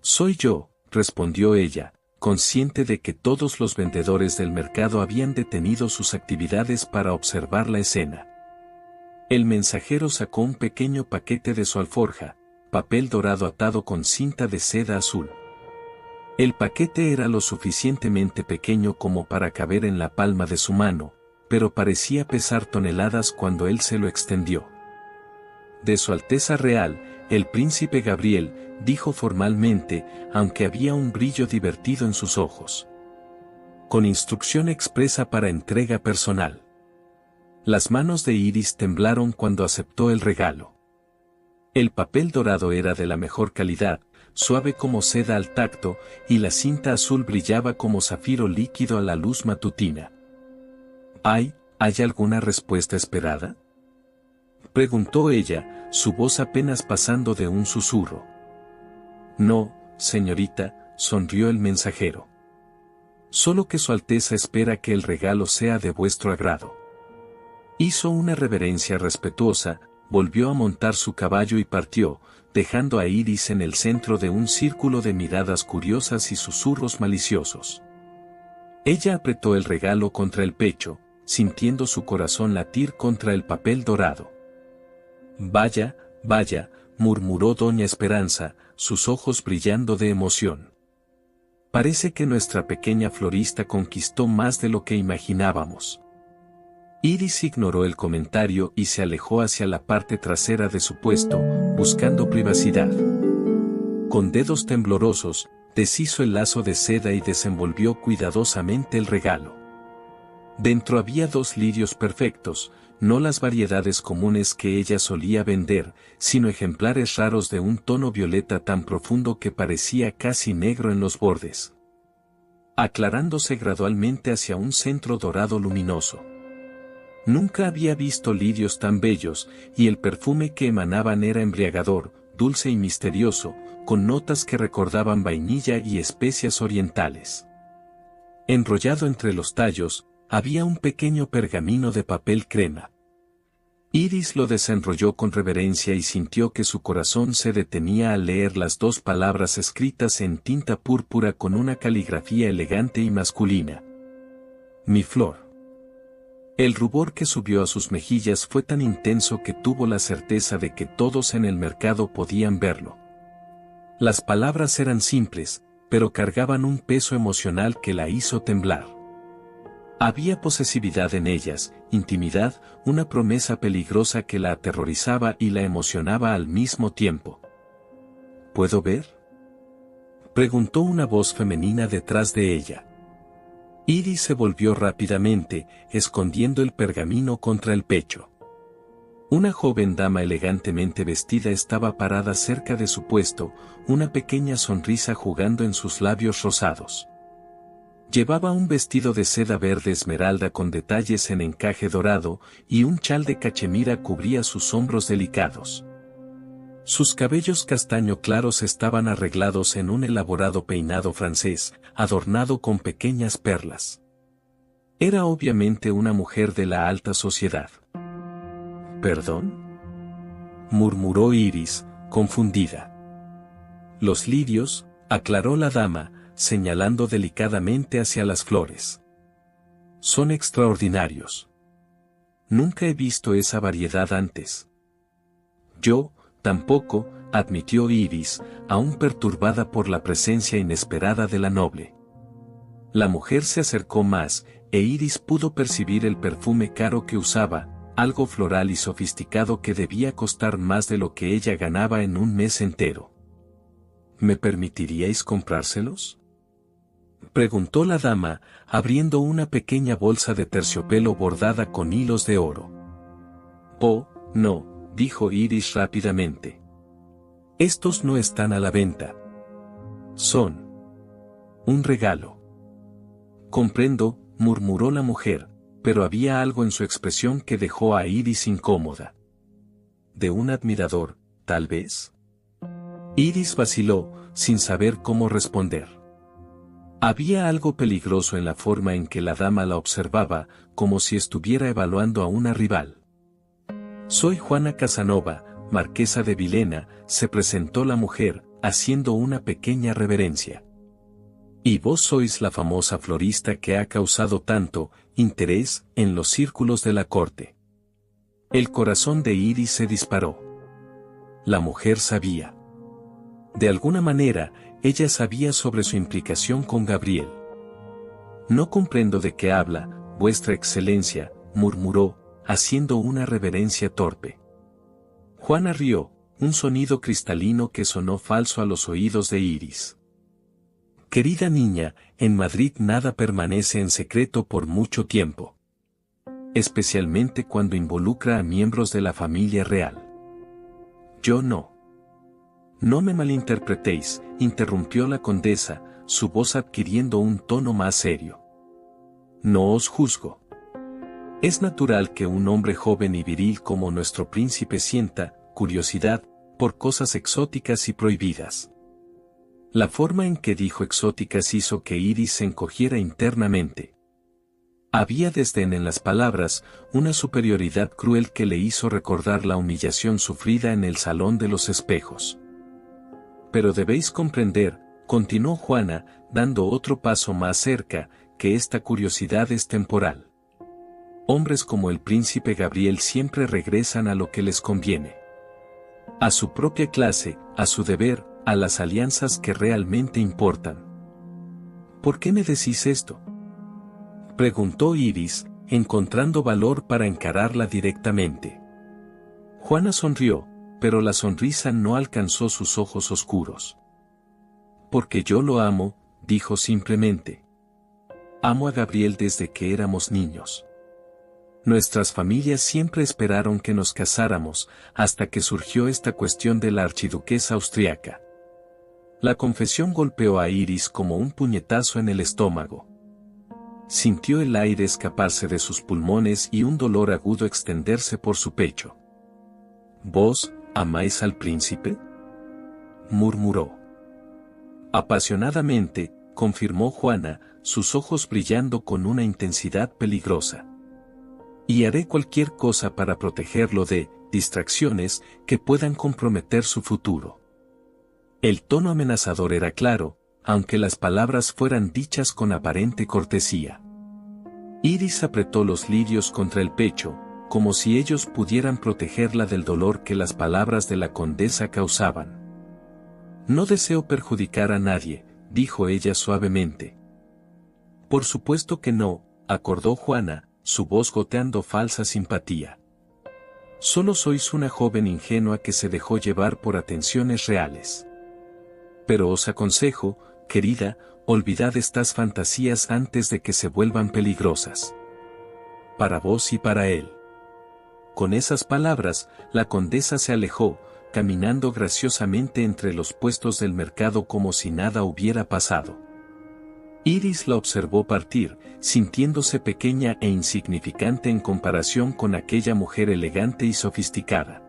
«Soy yo», respondió ella, consciente de que todos los vendedores del mercado habían detenido sus actividades para observar la escena. El mensajero sacó un pequeño paquete de su alforja, papel dorado atado con cinta de seda azul. El paquete era lo suficientemente pequeño como para caber en la palma de su mano, pero parecía pesar toneladas cuando él se lo extendió. «De Su Alteza Real, el príncipe Gabriel», dijo formalmente, aunque había un brillo divertido en sus ojos. «Con instrucción expresa para entrega personal». Las manos de Iris temblaron cuando aceptó el regalo. El papel dorado era de la mejor calidad, suave como seda al tacto, y la cinta azul brillaba como zafiro líquido a la luz matutina. ¿Hay alguna respuesta esperada?», preguntó ella, su voz apenas pasando de un susurro. «No, señorita», sonrió el mensajero. «Solo que Su Alteza espera que el regalo sea de vuestro agrado». Hizo una reverencia respetuosa, volvió a montar su caballo y partió, dejando a Iris en el centro de un círculo de miradas curiosas y susurros maliciosos. Ella apretó el regalo contra el pecho, sintiendo su corazón latir contra el papel dorado. «Vaya, vaya», murmuró doña Esperanza, sus ojos brillando de emoción. «Parece que nuestra pequeña florista conquistó más de lo que imaginábamos». Iris ignoró el comentario y se alejó hacia la parte trasera de su puesto, buscando privacidad. Con dedos temblorosos, deshizo el lazo de seda y desenvolvió cuidadosamente el regalo. Dentro había 2 lirios perfectos, no las variedades comunes que ella solía vender, sino ejemplares raros de un tono violeta tan profundo que parecía casi negro en los bordes, aclarándose gradualmente hacia un centro dorado luminoso. Nunca había visto lirios tan bellos, y el perfume que emanaban era embriagador, dulce y misterioso, con notas que recordaban vainilla y especias orientales. Enrollado entre los tallos, había un pequeño pergamino de papel crema. Iris lo desenrolló con reverencia y sintió que su corazón se detenía al leer las 2 palabras escritas en tinta púrpura con una caligrafía elegante y masculina. «Mi flor». El rubor que subió a sus mejillas fue tan intenso que tuvo la certeza de que todos en el mercado podían verlo. Las palabras eran simples, pero cargaban un peso emocional que la hizo temblar. Había posesividad en ellas, intimidad, una promesa peligrosa que la aterrorizaba y la emocionaba al mismo tiempo. ¿Puedo ver?, preguntó una voz femenina detrás de ella. Iris se volvió rápidamente, escondiendo el pergamino contra el pecho. Una joven dama elegantemente vestida estaba parada cerca de su puesto, una pequeña sonrisa jugando en sus labios rosados. Llevaba un vestido de seda verde esmeralda con detalles en encaje dorado, y un chal de cachemira cubría sus hombros delicados. Sus cabellos castaño claros estaban arreglados en un elaborado peinado francés, adornado con pequeñas perlas. Era obviamente una mujer de la alta sociedad. «¿Perdón?», murmuró Iris, confundida. «Los lirios», aclaró la dama, señalando delicadamente hacia las flores. «Son extraordinarios. Nunca he visto esa variedad antes». «Yo, tampoco», admitió Iris, aún perturbada por la presencia inesperada de la noble. La mujer se acercó más, e Iris pudo percibir el perfume caro que usaba, algo floral y sofisticado que debía costar más de lo que ella ganaba en un mes entero. «¿Me permitiríais comprárselos?», preguntó la dama, abriendo una pequeña bolsa de terciopelo bordada con hilos de oro. «Oh, no», dijo Iris rápidamente. «Estos no están a la venta. Son un regalo». «Comprendo», murmuró la mujer, pero había algo en su expresión que dejó a Iris incómoda. «¿De un admirador, tal vez?». Iris vaciló, sin saber cómo responder. Había algo peligroso en la forma en que la dama la observaba, como si estuviera evaluando a una rival. «Soy Juana Casanova, marquesa de Villena», se presentó la mujer, haciendo una pequeña reverencia. «Y vos sois la famosa florista que ha causado tanto interés en los círculos de la corte». El corazón de Iris se disparó. La mujer sabía. De alguna manera, ella sabía sobre su implicación con Gabriel. «No comprendo de qué habla, vuestra excelencia», murmuró, haciendo una reverencia torpe. Juana rió, un sonido cristalino que sonó falso a los oídos de Iris. «Querida niña, en Madrid nada permanece en secreto por mucho tiempo. Especialmente cuando involucra a miembros de la familia real». «Yo no». «No me malinterpretéis», interrumpió la condesa, su voz adquiriendo un tono más serio. «No os juzgo. Es natural que un hombre joven y viril como nuestro príncipe sienta curiosidad por cosas exóticas y prohibidas». La forma en que dijo exóticas hizo que Iris se encogiera internamente. Había desdén en las palabras, una superioridad cruel que le hizo recordar la humillación sufrida en el Salón de los Espejos. Pero debéis comprender, continuó Juana, dando otro paso más cerca, que esta curiosidad es temporal. Hombres como el príncipe Gabriel siempre regresan a lo que les conviene. A su propia clase, a su deber, a las alianzas que realmente importan. ¿Por qué me decís esto?, preguntó Iris, encontrando valor para encararla directamente. Juana sonrió, pero la sonrisa no alcanzó sus ojos oscuros. Porque yo lo amo, dijo simplemente. Amo a Gabriel desde que éramos niños. Nuestras familias siempre esperaron que nos casáramos, hasta que surgió esta cuestión de la archiduquesa austriaca. La confesión golpeó a Iris como un puñetazo en el estómago. Sintió el aire escaparse de sus pulmones y un dolor agudo extenderse por su pecho. ¿Vos, amáis al príncipe?, murmuró. Apasionadamente, confirmó Juana, sus ojos brillando con una intensidad peligrosa. Y haré cualquier cosa para protegerlo de distracciones que puedan comprometer su futuro. El tono amenazador era claro, aunque las palabras fueran dichas con aparente cortesía. Iris apretó los lirios contra el pecho, como si ellos pudieran protegerla del dolor que las palabras de la condesa causaban. No deseo perjudicar a nadie, dijo ella suavemente. Por supuesto que no, acordó Juana, su voz goteando falsa simpatía. Solo sois una joven ingenua que se dejó llevar por atenciones reales. Pero os aconsejo, querida, olvidad estas fantasías antes de que se vuelvan peligrosas. Para vos y para él. Con esas palabras, la condesa se alejó, caminando graciosamente entre los puestos del mercado como si nada hubiera pasado. Iris la observó partir, sintiéndose pequeña e insignificante en comparación con aquella mujer elegante y sofisticada.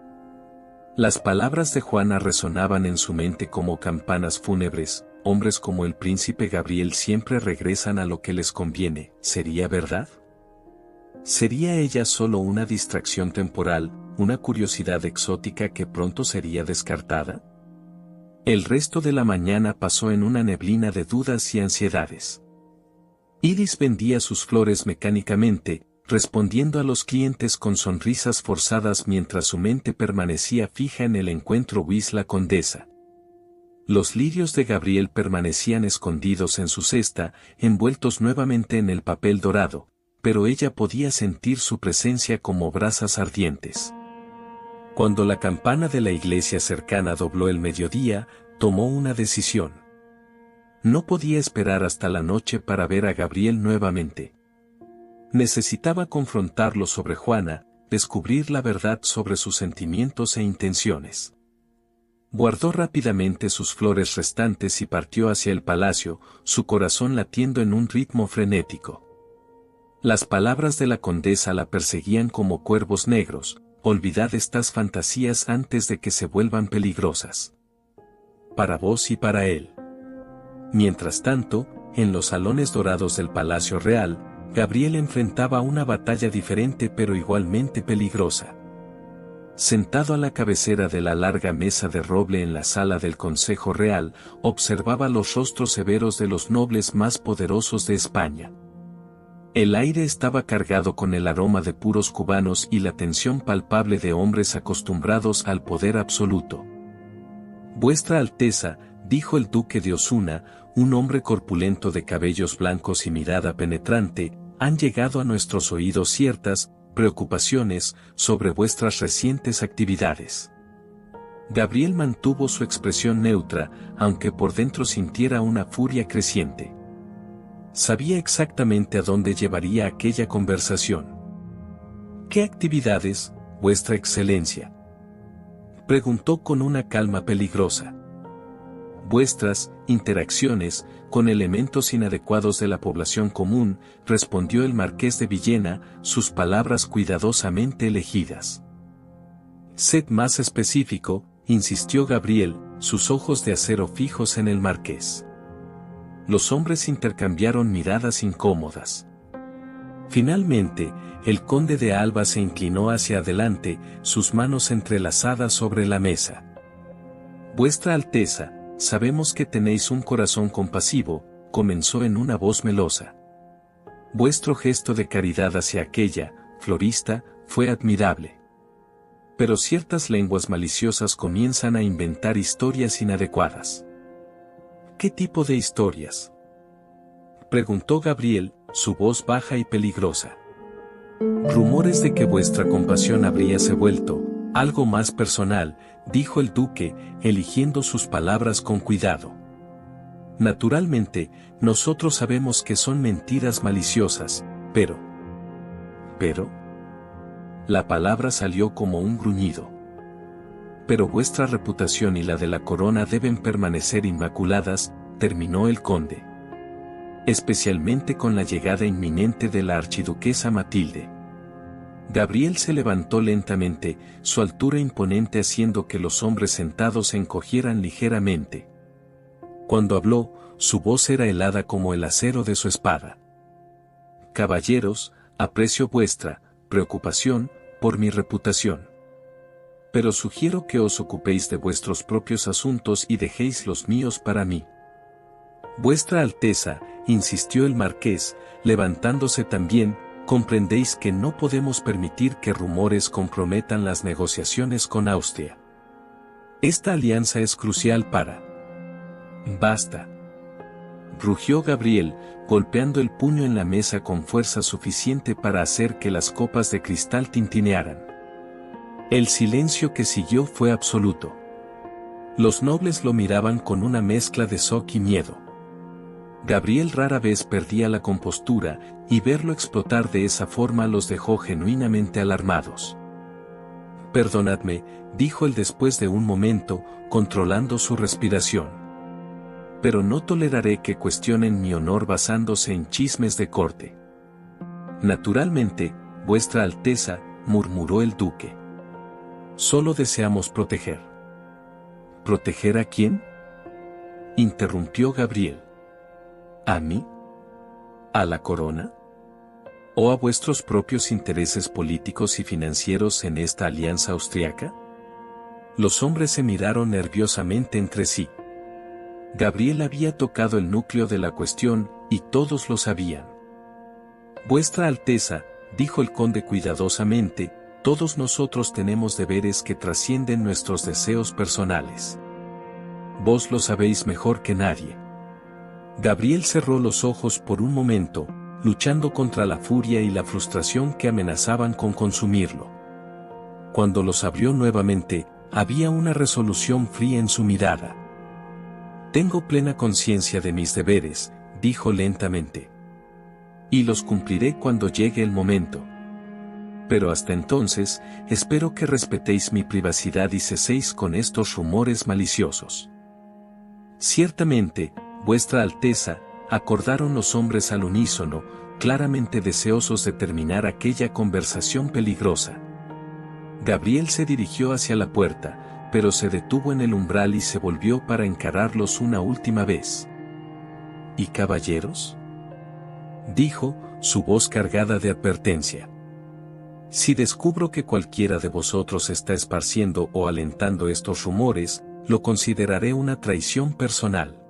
Las palabras de Juana resonaban en su mente como campanas fúnebres. Hombres como el príncipe Gabriel siempre regresan a lo que les conviene, ¿sería verdad? ¿Sería ella solo una distracción temporal, una curiosidad exótica que pronto sería descartada? El resto de la mañana pasó en una neblina de dudas y ansiedades. Iris vendía sus flores mecánicamente, respondiendo a los clientes con sonrisas forzadas mientras su mente permanecía fija en el encuentro Wisla Condesa. Los lirios de Gabriel permanecían escondidos en su cesta, envueltos nuevamente en el papel dorado, pero ella podía sentir su presencia como brasas ardientes. Cuando la campana de la iglesia cercana dobló el mediodía, tomó una decisión. No podía esperar hasta la noche para ver a Gabriel nuevamente. Necesitaba confrontarlo sobre Juana, descubrir la verdad sobre sus sentimientos e intenciones. Guardó rápidamente sus flores restantes y partió hacia el palacio, su corazón latiendo en un ritmo frenético. Las palabras de la condesa la perseguían como cuervos negros. Olvidad estas fantasías antes de que se vuelvan peligrosas. Para vos y para él. Mientras tanto, en los salones dorados del Palacio Real, Gabriel enfrentaba una batalla diferente pero igualmente peligrosa. Sentado a la cabecera de la larga mesa de roble en la sala del Consejo Real, observaba los rostros severos de los nobles más poderosos de España. El aire estaba cargado con el aroma de puros cubanos y la tensión palpable de hombres acostumbrados al poder absoluto. Vuestra Alteza, dijo el duque de Osuna, un hombre corpulento de cabellos blancos y mirada penetrante, han llegado a nuestros oídos ciertas preocupaciones sobre vuestras recientes actividades. Gabriel mantuvo su expresión neutra, aunque por dentro sintiera una furia creciente. Sabía exactamente a dónde llevaría aquella conversación. ¿Qué actividades, vuestra excelencia?, preguntó con una calma peligrosa. Vuestras interacciones con elementos inadecuados de la población común, respondió el marqués de Villena, sus palabras cuidadosamente elegidas. Sed más específico, insistió Gabriel, sus ojos de acero fijos en el marqués. Los hombres intercambiaron miradas incómodas. Finalmente, el conde de Alba se inclinó hacia adelante, sus manos entrelazadas sobre la mesa. Vuestra Alteza, sabemos que tenéis un corazón compasivo, comenzó en una voz melosa. Vuestro gesto de caridad hacia aquella, florista, fue admirable. Pero ciertas lenguas maliciosas comienzan a inventar historias inadecuadas. ¿Qué tipo de historias?, preguntó Gabriel, su voz baja y peligrosa. Rumores de que vuestra compasión habríase vuelto algo más personal, dijo el duque, eligiendo sus palabras con cuidado. Naturalmente, nosotros sabemos que son mentiras maliciosas, pero... La palabra salió como un gruñido. Pero vuestra reputación y la de la corona deben permanecer inmaculadas, terminó el conde. Especialmente con la llegada inminente de la archiduquesa Matilde. Gabriel se levantó lentamente, su altura imponente haciendo que los hombres sentados se encogieran ligeramente. Cuando habló, su voz era helada como el acero de su espada. Caballeros, aprecio vuestra preocupación por mi reputación. Pero sugiero que os ocupéis de vuestros propios asuntos y dejéis los míos para mí. Vuestra Alteza, insistió el marqués, levantándose también, comprendéis que no podemos permitir que rumores comprometan las negociaciones con Austria. Esta alianza es crucial para... Basta. Rugió Gabriel, golpeando el puño en la mesa con fuerza suficiente para hacer que las copas de cristal tintinearan. El silencio que siguió fue absoluto. Los nobles lo miraban con una mezcla de shock y miedo. Gabriel rara vez perdía la compostura, y verlo explotar de esa forma los dejó genuinamente alarmados. Perdonadme, dijo él después de un momento, controlando su respiración. Pero no toleraré que cuestionen mi honor basándose en chismes de corte. Naturalmente, vuestra Alteza, murmuró el duque. Solo deseamos proteger. ¿Proteger a quién?, interrumpió Gabriel. ¿A mí? ¿A la corona? ¿O a vuestros propios intereses políticos y financieros en esta alianza austriaca? Los hombres se miraron nerviosamente entre sí. Gabriel había tocado el núcleo de la cuestión, y todos lo sabían. Vuestra Alteza, dijo el conde cuidadosamente, todos nosotros tenemos deberes que trascienden nuestros deseos personales. Vos lo sabéis mejor que nadie. Gabriel cerró los ojos por un momento, luchando contra la furia y la frustración que amenazaban con consumirlo. Cuando los abrió nuevamente, había una resolución fría en su mirada. Tengo plena conciencia de mis deberes, dijo lentamente. Y los cumpliré cuando llegue el momento. Pero hasta entonces, espero que respetéis mi privacidad y ceséis con estos rumores maliciosos. Ciertamente, Vuestra Alteza, acordaron los hombres al unísono, claramente deseosos de terminar aquella conversación peligrosa. Gabriel se dirigió hacia la puerta, pero se detuvo en el umbral y se volvió para encararlos una última vez. ¿Y caballeros?, dijo, su voz cargada de advertencia. Si descubro que cualquiera de vosotros está esparciendo o alentando estos rumores, lo consideraré una traición personal.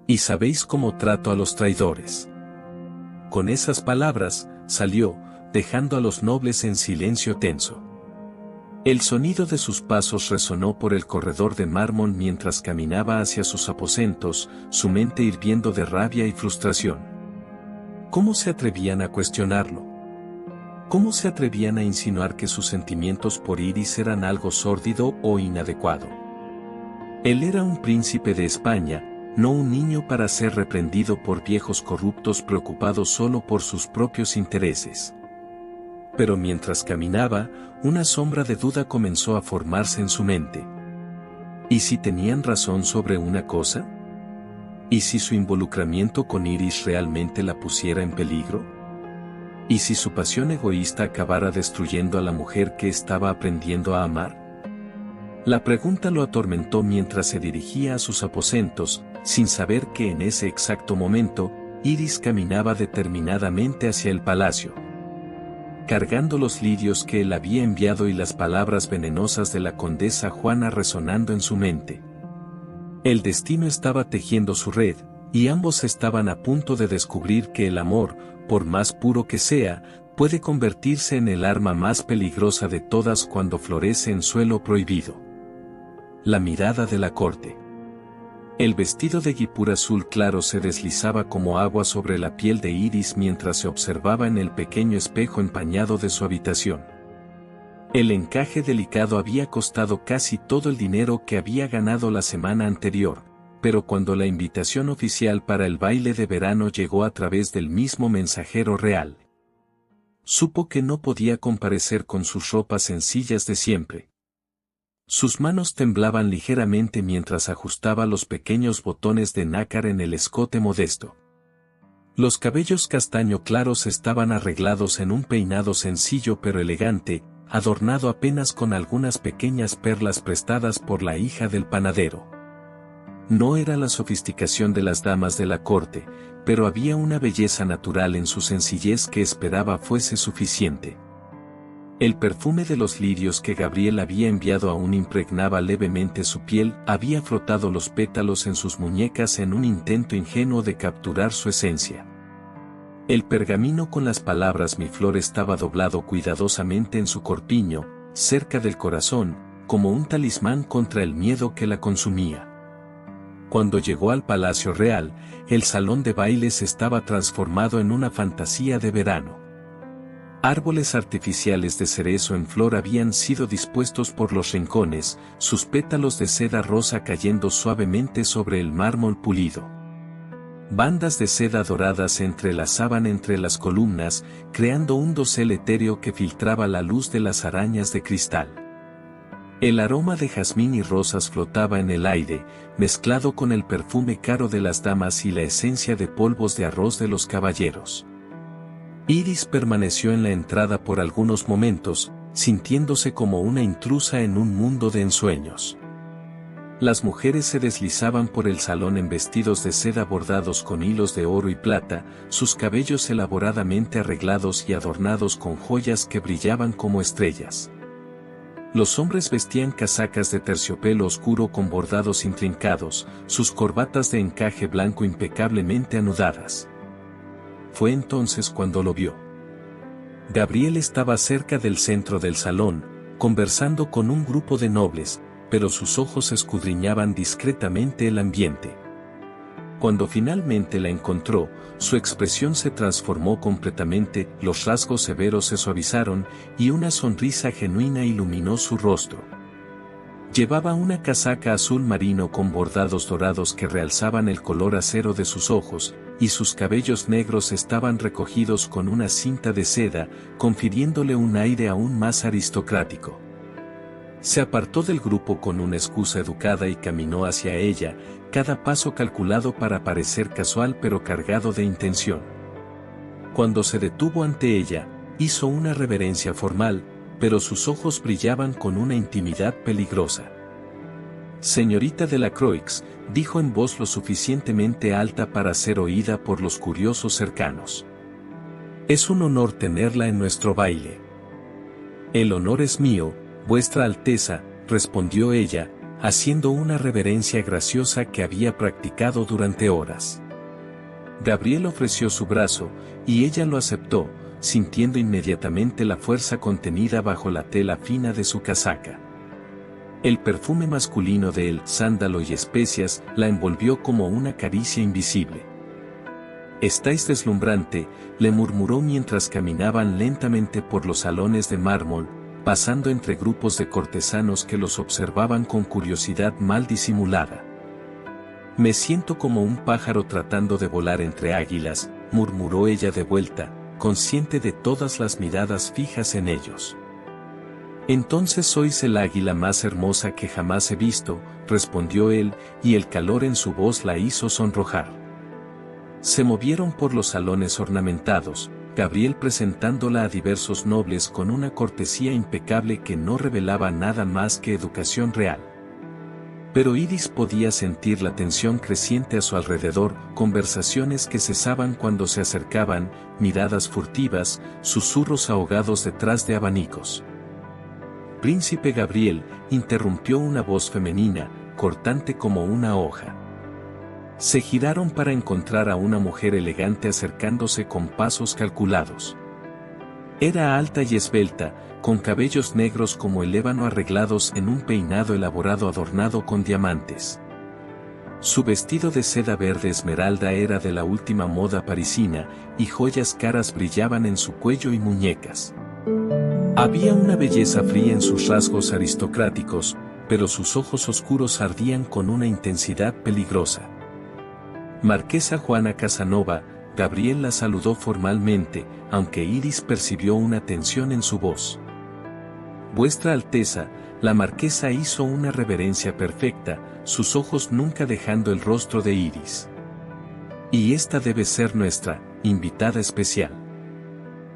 Y sabéis cómo trato a los traidores. Con esas palabras, salió, dejando a los nobles en silencio tenso. El sonido de sus pasos resonó por el corredor de mármol mientras caminaba hacia sus aposentos, su mente hirviendo de rabia y frustración. ¿Cómo se atrevían a cuestionarlo? ¿Cómo se atrevían a insinuar que sus sentimientos por Iris eran algo sórdido o inadecuado? Él era un príncipe de España, no un niño para ser reprendido por viejos corruptos preocupados solo por sus propios intereses. Pero mientras caminaba, una sombra de duda comenzó a formarse en su mente. ¿Y si tenían razón sobre una cosa? ¿Y si su involucramiento con Iris realmente la pusiera en peligro? ¿Y si su pasión egoísta acabara destruyendo a la mujer que estaba aprendiendo a amar? La pregunta lo atormentó mientras se dirigía a sus aposentos, sin saber que en ese exacto momento, Iris caminaba determinadamente hacia el palacio, cargando los lirios que él había enviado y las palabras venenosas de la condesa Juana resonando en su mente. El destino estaba tejiendo su red, y ambos estaban a punto de descubrir que el amor, por más puro que sea, puede convertirse en el arma más peligrosa de todas cuando florece en suelo prohibido. La mirada de la corte. El vestido de guipur azul claro se deslizaba como agua sobre la piel de Iris mientras se observaba en el pequeño espejo empañado de su habitación. El encaje delicado había costado casi todo el dinero que había ganado la semana anterior, pero cuando la invitación oficial para el baile de verano llegó a través del mismo mensajero real, supo que no podía comparecer con sus ropas sencillas de siempre. Sus manos temblaban ligeramente mientras ajustaba los pequeños botones de nácar en el escote modesto. Los cabellos castaño claros estaban arreglados en un peinado sencillo pero elegante, adornado apenas con algunas pequeñas perlas prestadas por la hija del panadero. No era la sofisticación de las damas de la corte, pero había una belleza natural en su sencillez que esperaba fuese suficiente. El perfume de los lirios que Gabriel había enviado aún impregnaba levemente su piel, había frotado los pétalos en sus muñecas en un intento ingenuo de capturar su esencia. El pergamino con las palabras mi flor estaba doblado cuidadosamente en su corpiño, cerca del corazón, como un talismán contra el miedo que la consumía. Cuando llegó al Palacio Real, el salón de bailes estaba transformado en una fantasía de verano. Árboles artificiales de cerezo en flor habían sido dispuestos por los rincones, sus pétalos de seda rosa cayendo suavemente sobre el mármol pulido. Bandas de seda dorada se entrelazaban entre las columnas, creando un dosel etéreo que filtraba la luz de las arañas de cristal. El aroma de jazmín y rosas flotaba en el aire, mezclado con el perfume caro de las damas y la esencia de polvos de arroz de los caballeros. Iris permaneció en la entrada por algunos momentos, sintiéndose como una intrusa en un mundo de ensueños. Las mujeres se deslizaban por el salón en vestidos de seda bordados con hilos de oro y plata, sus cabellos elaboradamente arreglados y adornados con joyas que brillaban como estrellas. Los hombres vestían casacas de terciopelo oscuro con bordados intrincados, sus corbatas de encaje blanco impecablemente anudadas. Fue entonces cuando lo vio. Gabriel estaba cerca del centro del salón, conversando con un grupo de nobles, pero sus ojos escudriñaban discretamente el ambiente. Cuando finalmente la encontró, su expresión se transformó completamente, los rasgos severos se suavizaron, y una sonrisa genuina iluminó su rostro. Llevaba una casaca azul marino con bordados dorados que realzaban el color acero de sus ojos, y sus cabellos negros estaban recogidos con una cinta de seda, confiriéndole un aire aún más aristocrático. Se apartó del grupo con una excusa educada y caminó hacia ella, cada paso calculado para parecer casual pero cargado de intención. Cuando se detuvo ante ella, hizo una reverencia formal, pero sus ojos brillaban con una intimidad peligrosa. «Señorita de la Croix», dijo en voz lo suficientemente alta para ser oída por los curiosos cercanos. «Es un honor tenerla en nuestro baile». «El honor es mío, Vuestra Alteza», respondió ella, haciendo una reverencia graciosa que había practicado durante horas. Gabriel ofreció su brazo, y ella lo aceptó, sintiendo inmediatamente la fuerza contenida bajo la tela fina de su casaca. El perfume masculino de él, sándalo y especias, la envolvió como una caricia invisible. «Estáis deslumbrante», le murmuró mientras caminaban lentamente por los salones de mármol, pasando entre grupos de cortesanos que los observaban con curiosidad mal disimulada. «Me siento como un pájaro tratando de volar entre águilas», murmuró ella de vuelta, consciente de todas las miradas fijas en ellos. «Entonces sois el águila más hermosa que jamás he visto», respondió él, y el calor en su voz la hizo sonrojar. Se movieron por los salones ornamentados, Gabriel presentándola a diversos nobles con una cortesía impecable que no revelaba nada más que educación real. Pero Iris podía sentir la tensión creciente a su alrededor, conversaciones que cesaban cuando se acercaban, miradas furtivas, susurros ahogados detrás de abanicos. Príncipe Gabriel, interrumpió una voz femenina, cortante como una hoja. Se giraron para encontrar a una mujer elegante acercándose con pasos calculados. Era alta y esbelta, con cabellos negros como el ébano arreglados en un peinado elaborado adornado con diamantes. Su vestido de seda verde esmeralda era de la última moda parisina, y joyas caras brillaban en su cuello y muñecas. Había una belleza fría en sus rasgos aristocráticos, pero sus ojos oscuros ardían con una intensidad peligrosa. Marquesa Juana Casanova, Gabriel la saludó formalmente, aunque Iris percibió una tensión en su voz. Vuestra Alteza, la marquesa hizo una reverencia perfecta, sus ojos nunca dejando el rostro de Iris. Y esta debe ser nuestra invitada especial.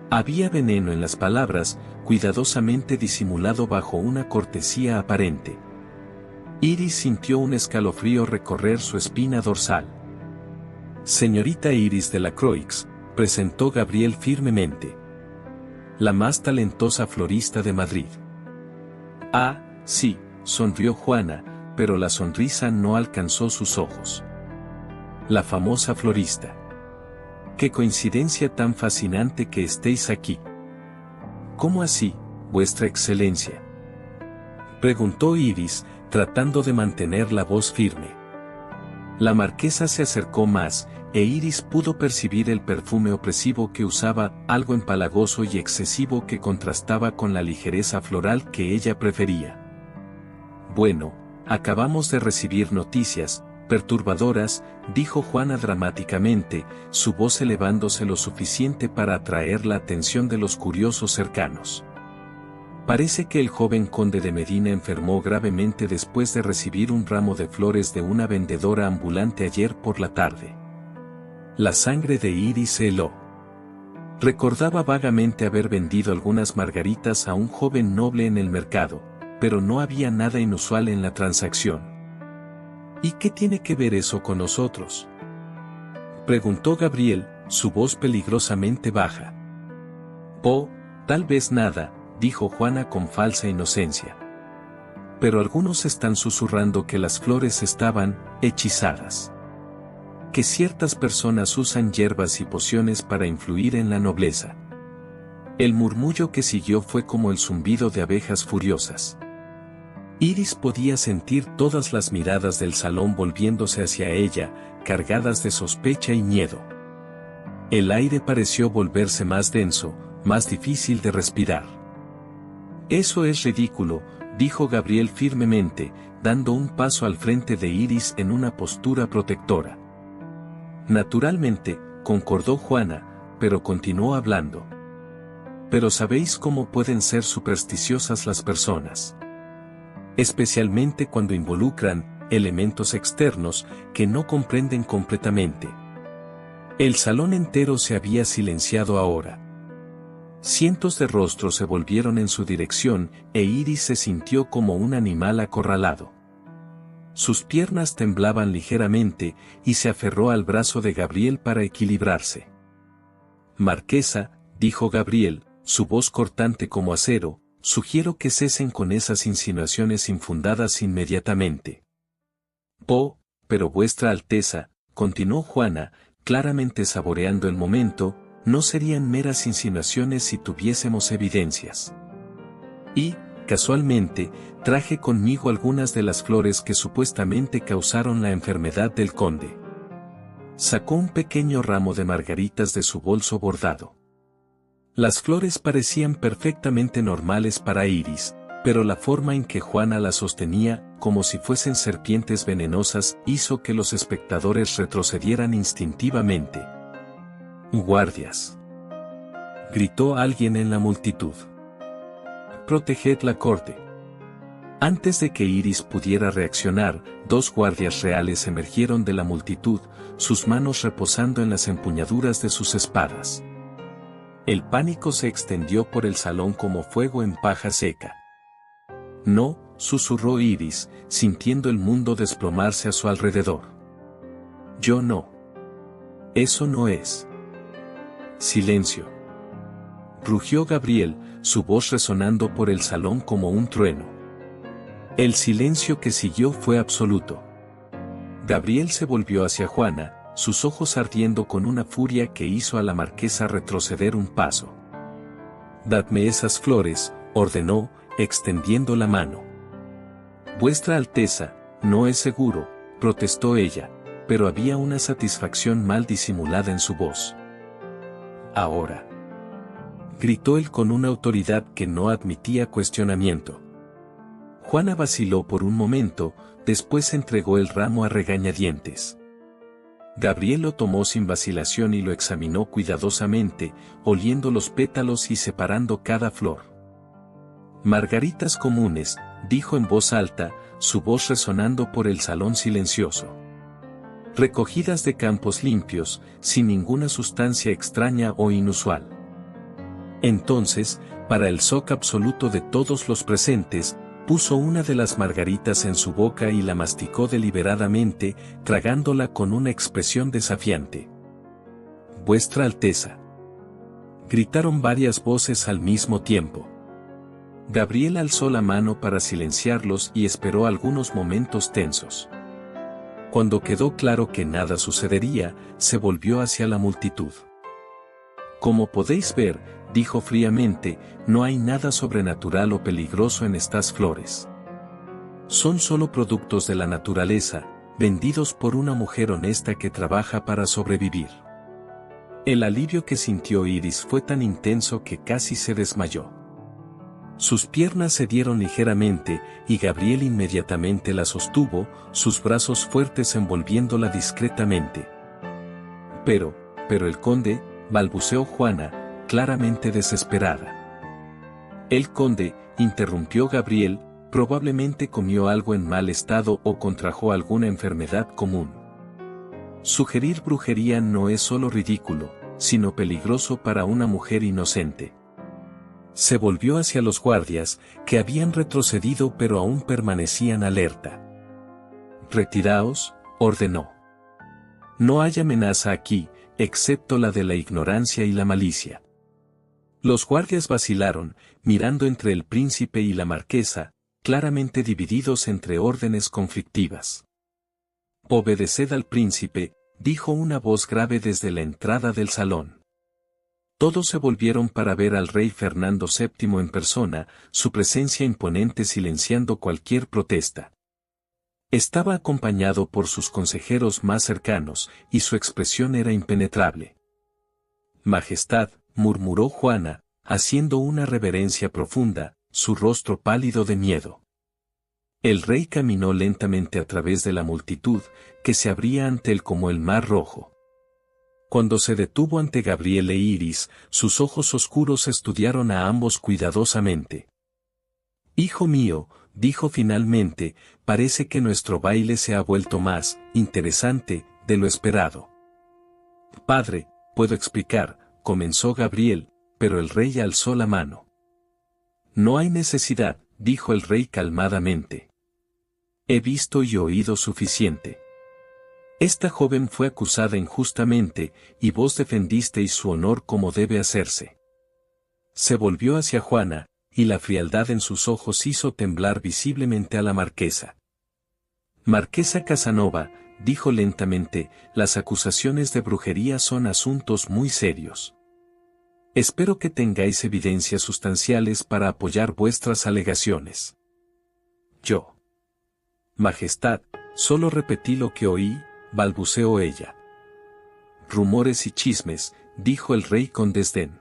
Había veneno en las palabras, cuidadosamente disimulado bajo una cortesía aparente. Iris sintió un escalofrío recorrer su espina dorsal. Señorita Iris de la Croix, presentó Gabriel firmemente. La más talentosa florista de Madrid. Ah, sí, sonrió Juana, pero la sonrisa no alcanzó sus ojos. La famosa florista. ¡Qué coincidencia tan fascinante que estéis aquí! ¿Cómo así, vuestra excelencia?, preguntó Iris, tratando de mantener la voz firme. La marquesa se acercó más, e Iris pudo percibir el perfume opresivo que usaba, algo empalagoso y excesivo que contrastaba con la ligereza floral que ella prefería. Bueno, acabamos de recibir noticias perturbadoras, dijo Juana dramáticamente, su voz elevándose lo suficiente para atraer la atención de los curiosos cercanos. Parece que el joven conde de Medina enfermó gravemente después de recibir un ramo de flores de una vendedora ambulante ayer por la tarde. La sangre de Iris se heló. Recordaba vagamente haber vendido algunas margaritas a un joven noble en el mercado, pero no había nada inusual en la transacción. ¿Y qué tiene que ver eso con nosotros?, preguntó Gabriel, su voz peligrosamente baja. Oh, tal vez nada, dijo Juana con falsa inocencia. Pero algunos están susurrando que las flores estaban hechizadas. Que ciertas personas usan hierbas y pociones para influir en la nobleza. El murmullo que siguió fue como el zumbido de abejas furiosas. Iris podía sentir todas las miradas del salón volviéndose hacia ella, cargadas de sospecha y miedo. El aire pareció volverse más denso, más difícil de respirar. Eso es ridículo, dijo Gabriel firmemente, dando un paso al frente de Iris en una postura protectora. Naturalmente, concordó Juana, pero continuó hablando. Pero ¿sabéis cómo pueden ser supersticiosas las personas? Especialmente cuando involucran elementos externos que no comprenden completamente. El salón entero se había silenciado ahora. Cientos de rostros se volvieron en su dirección, e Iris se sintió como un animal acorralado. Sus piernas temblaban ligeramente, y se aferró al brazo de Gabriel para equilibrarse. Marquesa, dijo Gabriel, su voz cortante como acero, sugiero que cesen con esas insinuaciones infundadas inmediatamente. Oh, pero vuestra Alteza, continuó Juana, claramente saboreando el momento, no serían meras insinuaciones si tuviésemos evidencias. Y, casualmente, traje conmigo algunas de las flores que supuestamente causaron la enfermedad del conde. Sacó un pequeño ramo de margaritas de su bolso bordado. Las flores parecían perfectamente normales para Iris, pero la forma en que Juana las sostenía, como si fuesen serpientes venenosas, hizo que los espectadores retrocedieran instintivamente. «¡Guardias!», gritó alguien en la multitud. «Proteged la corte». Antes de que Iris pudiera reaccionar, 2 guardias reales emergieron de la multitud, sus manos reposando en las empuñaduras de sus espadas. El pánico se extendió por el salón como fuego en paja seca. «No, susurró Iris, sintiendo el mundo desplomarse a su alrededor. Yo no. Eso no es. Silencio. Rugió Gabriel, su voz resonando por el salón como un trueno. El silencio que siguió fue absoluto. Gabriel se volvió hacia Juana, sus ojos ardiendo con una furia que hizo a la marquesa retroceder un paso. «Dadme esas flores», ordenó, extendiendo la mano. «Vuestra Alteza, no es seguro», protestó ella, pero había una satisfacción mal disimulada en su voz. «Ahora», gritó él con una autoridad que no admitía cuestionamiento. Juana vaciló por un momento, después entregó el ramo a regañadientes. Gabriel lo tomó sin vacilación y lo examinó cuidadosamente, oliendo los pétalos y separando cada flor. «Margaritas comunes», dijo en voz alta, su voz resonando por el salón silencioso. «Recogidas de campos limpios, sin ninguna sustancia extraña o inusual». Entonces, para el shock absoluto de todos los presentes, puso una de las margaritas en su boca y la masticó deliberadamente, tragándola con una expresión desafiante. «Vuestra Alteza», gritaron varias voces al mismo tiempo. Gabriel alzó la mano para silenciarlos y esperó algunos momentos tensos. Cuando quedó claro que nada sucedería, se volvió hacia la multitud. «Como podéis ver», dijo fríamente, «no hay nada sobrenatural o peligroso en estas flores. Son solo productos de la naturaleza, vendidos por una mujer honesta que trabaja para sobrevivir». El alivio que sintió Iris fue tan intenso que casi se desmayó. Sus piernas se dieron ligeramente, y Gabriel inmediatamente la sostuvo, sus brazos fuertes envolviéndola discretamente. Pero el conde», balbuceó Juana, claramente desesperada. «El conde», interrumpió Gabriel, «probablemente comió algo en mal estado o contrajo alguna enfermedad común. Sugerir brujería no es solo ridículo, sino peligroso para una mujer inocente». Se volvió hacia los guardias, que habían retrocedido pero aún permanecían alerta. «Retiraos», ordenó. «No hay amenaza aquí, excepto la de la ignorancia y la malicia». Los guardias vacilaron, mirando entre el príncipe y la marquesa, claramente divididos entre órdenes conflictivas. «Obedeced al príncipe», dijo una voz grave desde la entrada del salón. Todos se volvieron para ver al rey Fernando VII en persona, su presencia imponente silenciando cualquier protesta. Estaba acompañado por sus consejeros más cercanos, y su expresión era impenetrable. «Majestad», murmuró Juana, haciendo una reverencia profunda, su rostro pálido de miedo. El rey caminó lentamente a través de la multitud, que se abría ante él como el mar rojo. Cuando se detuvo ante Gabriel e Iris, sus ojos oscuros estudiaron a ambos cuidadosamente. «Hijo mío», dijo finalmente, «parece que nuestro baile se ha vuelto más interesante de lo esperado». «Padre, puedo explicar», comenzó Gabriel, pero el rey alzó la mano. «No hay necesidad», dijo el rey calmadamente. «He visto y oído suficiente. Esta joven fue acusada injustamente, y vos defendisteis su honor como debe hacerse». Se volvió hacia Juana, y la frialdad en sus ojos hizo temblar visiblemente a la marquesa. «Marquesa Casanova», dijo lentamente, «las acusaciones de brujería son asuntos muy serios. Espero que tengáis evidencias sustanciales para apoyar vuestras alegaciones». «Yo. Majestad, solo repetí lo que oí», balbuceó ella. «Rumores y chismes», dijo el rey con desdén.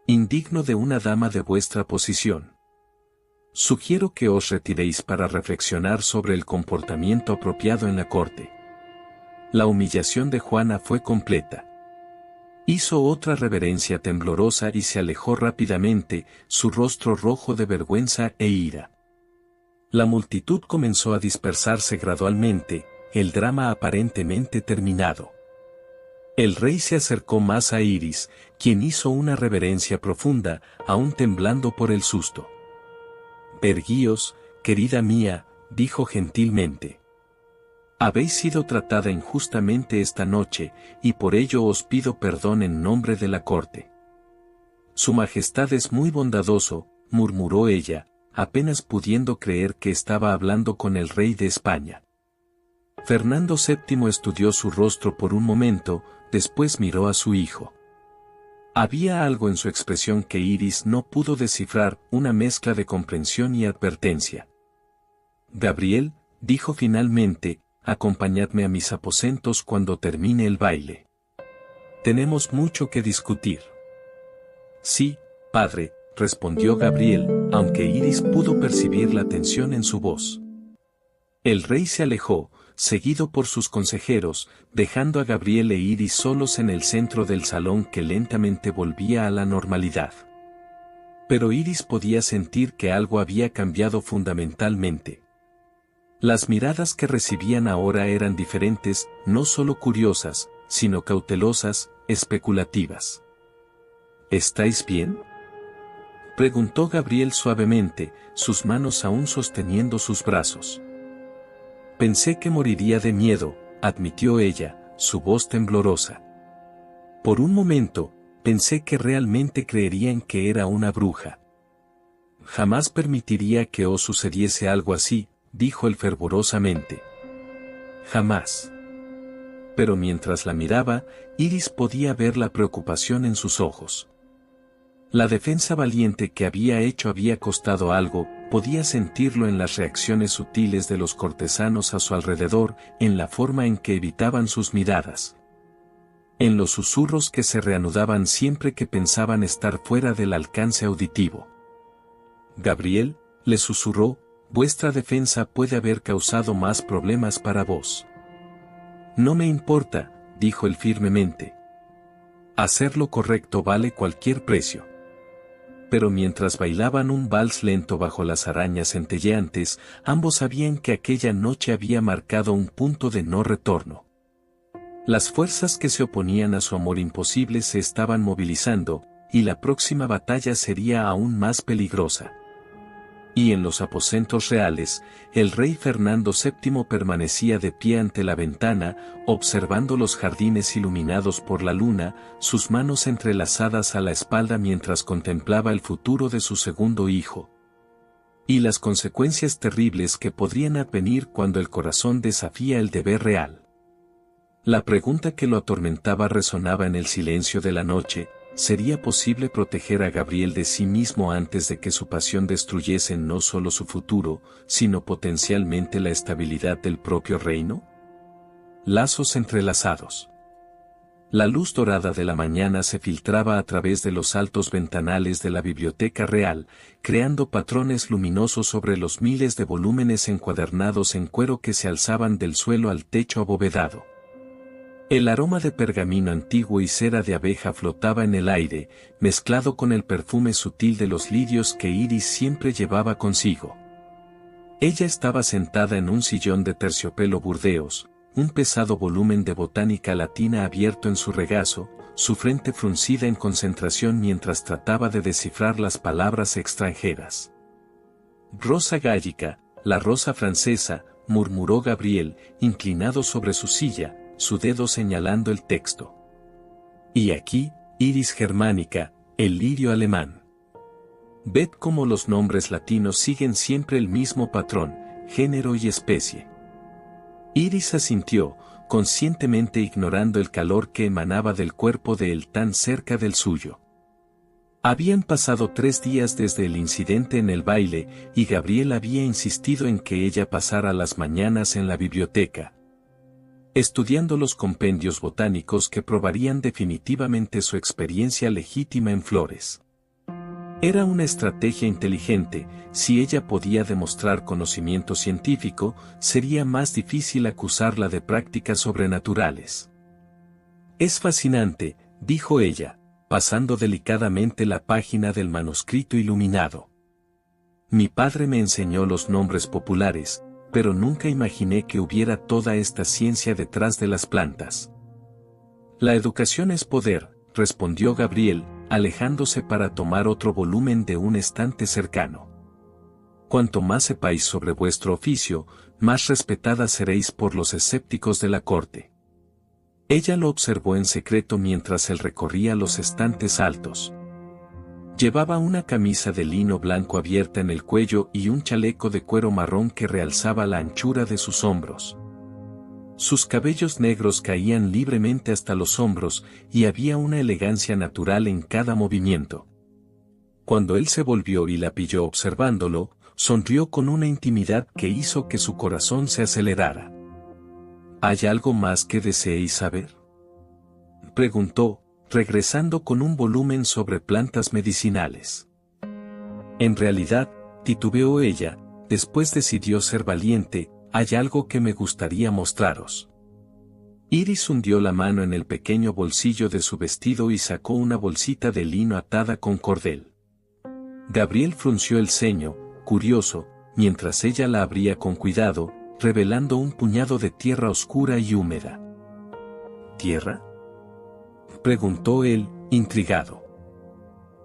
«Indigno de una dama de vuestra posición. Sugiero que os retiréis para reflexionar sobre el comportamiento apropiado en la corte». La humillación de Juana fue completa. Hizo otra reverencia temblorosa y se alejó rápidamente, su rostro rojo de vergüenza e ira. La multitud comenzó a dispersarse gradualmente, el drama aparentemente terminado. El rey se acercó más a Iris, quien hizo una reverencia profunda, aún temblando por el susto. «Erguíos», Querida mía, dijo gentilmente. Habéis sido tratada injustamente esta noche, y por ello os pido perdón en nombre de la corte. Su Majestad es muy bondadoso, murmuró ella, apenas pudiendo creer que estaba hablando con el rey de España. Fernando VII estudió su rostro por un momento, después miró a su hijo. Había algo en su expresión que Iris no pudo descifrar, una mezcla de comprensión y advertencia. Gabriel, dijo finalmente, acompañadme a mis aposentos cuando termine el baile. Tenemos mucho que discutir. Sí, padre, respondió Gabriel, aunque Iris pudo percibir la tensión en su voz. El rey se alejó, seguido por sus consejeros, dejando a Gabriel e Iris solos en el centro del salón que lentamente volvía a la normalidad. Pero Iris podía sentir que algo había cambiado fundamentalmente. Las miradas que recibían ahora eran diferentes, no solo curiosas, sino cautelosas, especulativas. ¿Estáis bien?, preguntó Gabriel suavemente, sus manos aún sosteniendo sus brazos. Pensé que moriría de miedo, admitió ella, su voz temblorosa. Por un momento, pensé que realmente creerían que era una bruja. Jamás permitiría que os sucediese algo así, dijo él fervorosamente. Jamás. Pero mientras la miraba, Iris podía ver la preocupación en sus ojos. La defensa valiente que había hecho había costado algo, podía sentirlo en las reacciones sutiles de los cortesanos a su alrededor, en la forma en que evitaban sus miradas. En los susurros que se reanudaban siempre que pensaban estar fuera del alcance auditivo. Gabriel, le susurró, vuestra defensa puede haber causado más problemas para vos. No me importa, dijo él firmemente. Hacer lo correcto vale cualquier precio. Pero mientras bailaban un vals lento bajo las arañas centelleantes, ambos sabían que aquella noche había marcado un punto de no retorno. Las fuerzas que se oponían a su amor imposible se estaban movilizando, y la próxima batalla sería aún más peligrosa. Y en los aposentos reales, el rey Fernando VII permanecía de pie ante la ventana, observando los jardines iluminados por la luna, sus manos entrelazadas a la espalda mientras contemplaba el futuro de su segundo hijo. Y las consecuencias terribles que podrían advenir cuando el corazón desafía el deber real. La pregunta que lo atormentaba resonaba en el silencio de la noche. ¿Sería posible proteger a Gabriel de sí mismo antes de que su pasión destruyese no solo su futuro, sino potencialmente la estabilidad del propio reino? Lazos entrelazados. La luz dorada de la mañana se filtraba a través de los altos ventanales de la Biblioteca Real, creando patrones luminosos sobre los miles de volúmenes encuadernados en cuero que se alzaban del suelo al techo abovedado. El aroma de pergamino antiguo y cera de abeja flotaba en el aire, mezclado con el perfume sutil de los lirios que Iris siempre llevaba consigo. Ella estaba sentada en un sillón de terciopelo burdeos, un pesado volumen de botánica latina abierto en su regazo, su frente fruncida en concentración mientras trataba de descifrar las palabras extranjeras. Rosa gallica, la rosa francesa, murmuró Gabriel, inclinado sobre su silla, su dedo señalando el texto. Y aquí, iris germánica, el lirio alemán. Ved cómo los nombres latinos siguen siempre el mismo patrón, género y especie. Iris asintió, conscientemente ignorando el calor que emanaba del cuerpo de él tan cerca del suyo. Habían pasado 3 días desde el incidente en el baile, y Gabriel había insistido en que ella pasara las mañanas en la biblioteca, estudiando los compendios botánicos que probarían definitivamente su experiencia legítima en flores. Era una estrategia inteligente. Si ella podía demostrar conocimiento científico, sería más difícil acusarla de prácticas sobrenaturales. Es fascinante, dijo ella, pasando delicadamente la página del manuscrito iluminado. Mi padre me enseñó los nombres populares, pero nunca imaginé que hubiera toda esta ciencia detrás de las plantas. La educación es poder, respondió Gabriel, alejándose para tomar otro volumen de un estante cercano. Cuanto más sepáis sobre vuestro oficio, más respetada seréis por los escépticos de la corte. Ella lo observó en secreto mientras él recorría los estantes altos. Llevaba una camisa de lino blanco abierta en el cuello y un chaleco de cuero marrón que realzaba la anchura de sus hombros. Sus cabellos negros caían libremente hasta los hombros y había una elegancia natural en cada movimiento. Cuando él se volvió y la pilló observándolo, sonrió con una intimidad que hizo que su corazón se acelerara. ¿Hay algo más que deseéis saber?, preguntó, regresando con un volumen sobre plantas medicinales. En realidad, titubeó ella, después decidió ser valiente. Hay algo que me gustaría mostraros. Iris hundió la mano en el pequeño bolsillo de su vestido y sacó una bolsita de lino atada con cordel. Gabriel frunció el ceño, curioso, mientras ella la abría con cuidado, revelando un puñado de tierra oscura y húmeda. ¿Tierra?, preguntó él, intrigado.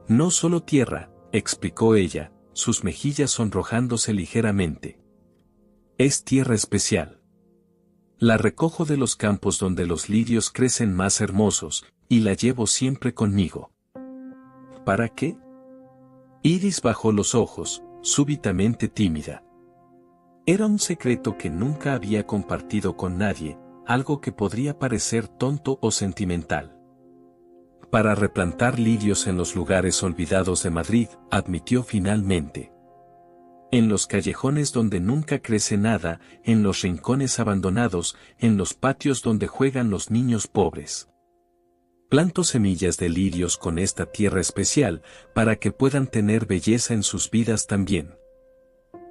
No solo tierra, explicó ella, sus mejillas sonrojándose ligeramente. Es tierra especial. La recojo de los campos donde los lirios crecen más hermosos, y la llevo siempre conmigo. ¿Para qué? Iris bajó los ojos, súbitamente tímida. Era un secreto que nunca había compartido con nadie, algo que podría parecer tonto o sentimental. Para replantar lirios en los lugares olvidados de Madrid, admitió finalmente. En los callejones donde nunca crece nada, en los rincones abandonados, en los patios donde juegan los niños pobres. Planto semillas de lirios con esta tierra especial, para que puedan tener belleza en sus vidas también.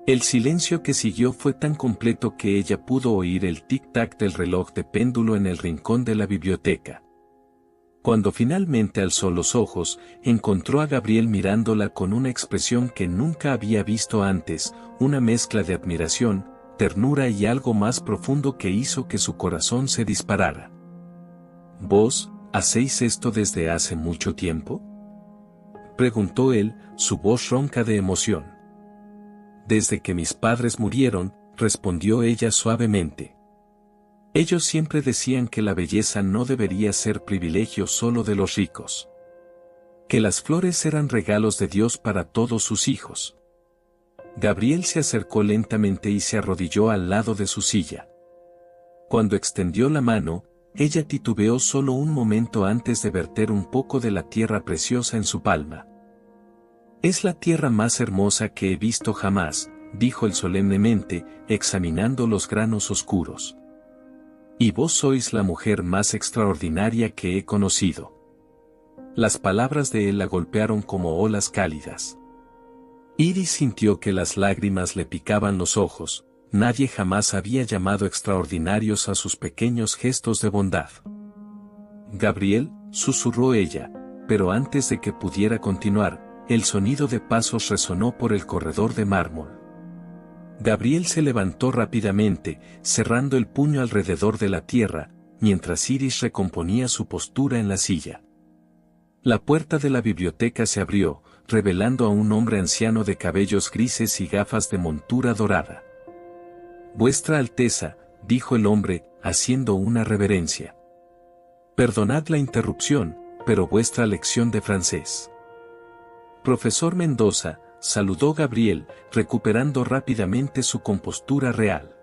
El silencio que siguió fue tan completo que ella pudo oír el tic-tac del reloj de péndulo en el rincón de la biblioteca. Cuando finalmente alzó los ojos, encontró a Gabriel mirándola con una expresión que nunca había visto antes, una mezcla de admiración, ternura y algo más profundo que hizo que su corazón se disparara. ¿Vos, hacéis esto desde hace mucho tiempo?, preguntó él, su voz ronca de emoción. Desde que mis padres murieron, respondió ella suavemente. Ellos siempre decían que la belleza no debería ser privilegio solo de los ricos. Que las flores eran regalos de Dios para todos sus hijos. Gabriel se acercó lentamente y se arrodilló al lado de su silla. Cuando extendió la mano, ella titubeó solo un momento antes de verter un poco de la tierra preciosa en su palma. Es la tierra más hermosa que he visto jamás, dijo él solemnemente, examinando los granos oscuros. Y vos sois la mujer más extraordinaria que he conocido. Las palabras de él la golpearon como olas cálidas. Iris sintió que las lágrimas le picaban los ojos. Nadie jamás había llamado extraordinarios a sus pequeños gestos de bondad. Gabriel, susurró ella, pero antes de que pudiera continuar, el sonido de pasos resonó por el corredor de mármol. Gabriel se levantó rápidamente, cerrando el puño alrededor de la tierra, mientras Iris recomponía su postura en la silla. La puerta de la biblioteca se abrió, revelando a un hombre anciano de cabellos grises y gafas de montura dorada. Vuestra Alteza, dijo el hombre, haciendo una reverencia. Perdonad la interrupción, pero vuestra lección de francés. Profesor Mendoza, saludó Gabriel, recuperando rápidamente su compostura real.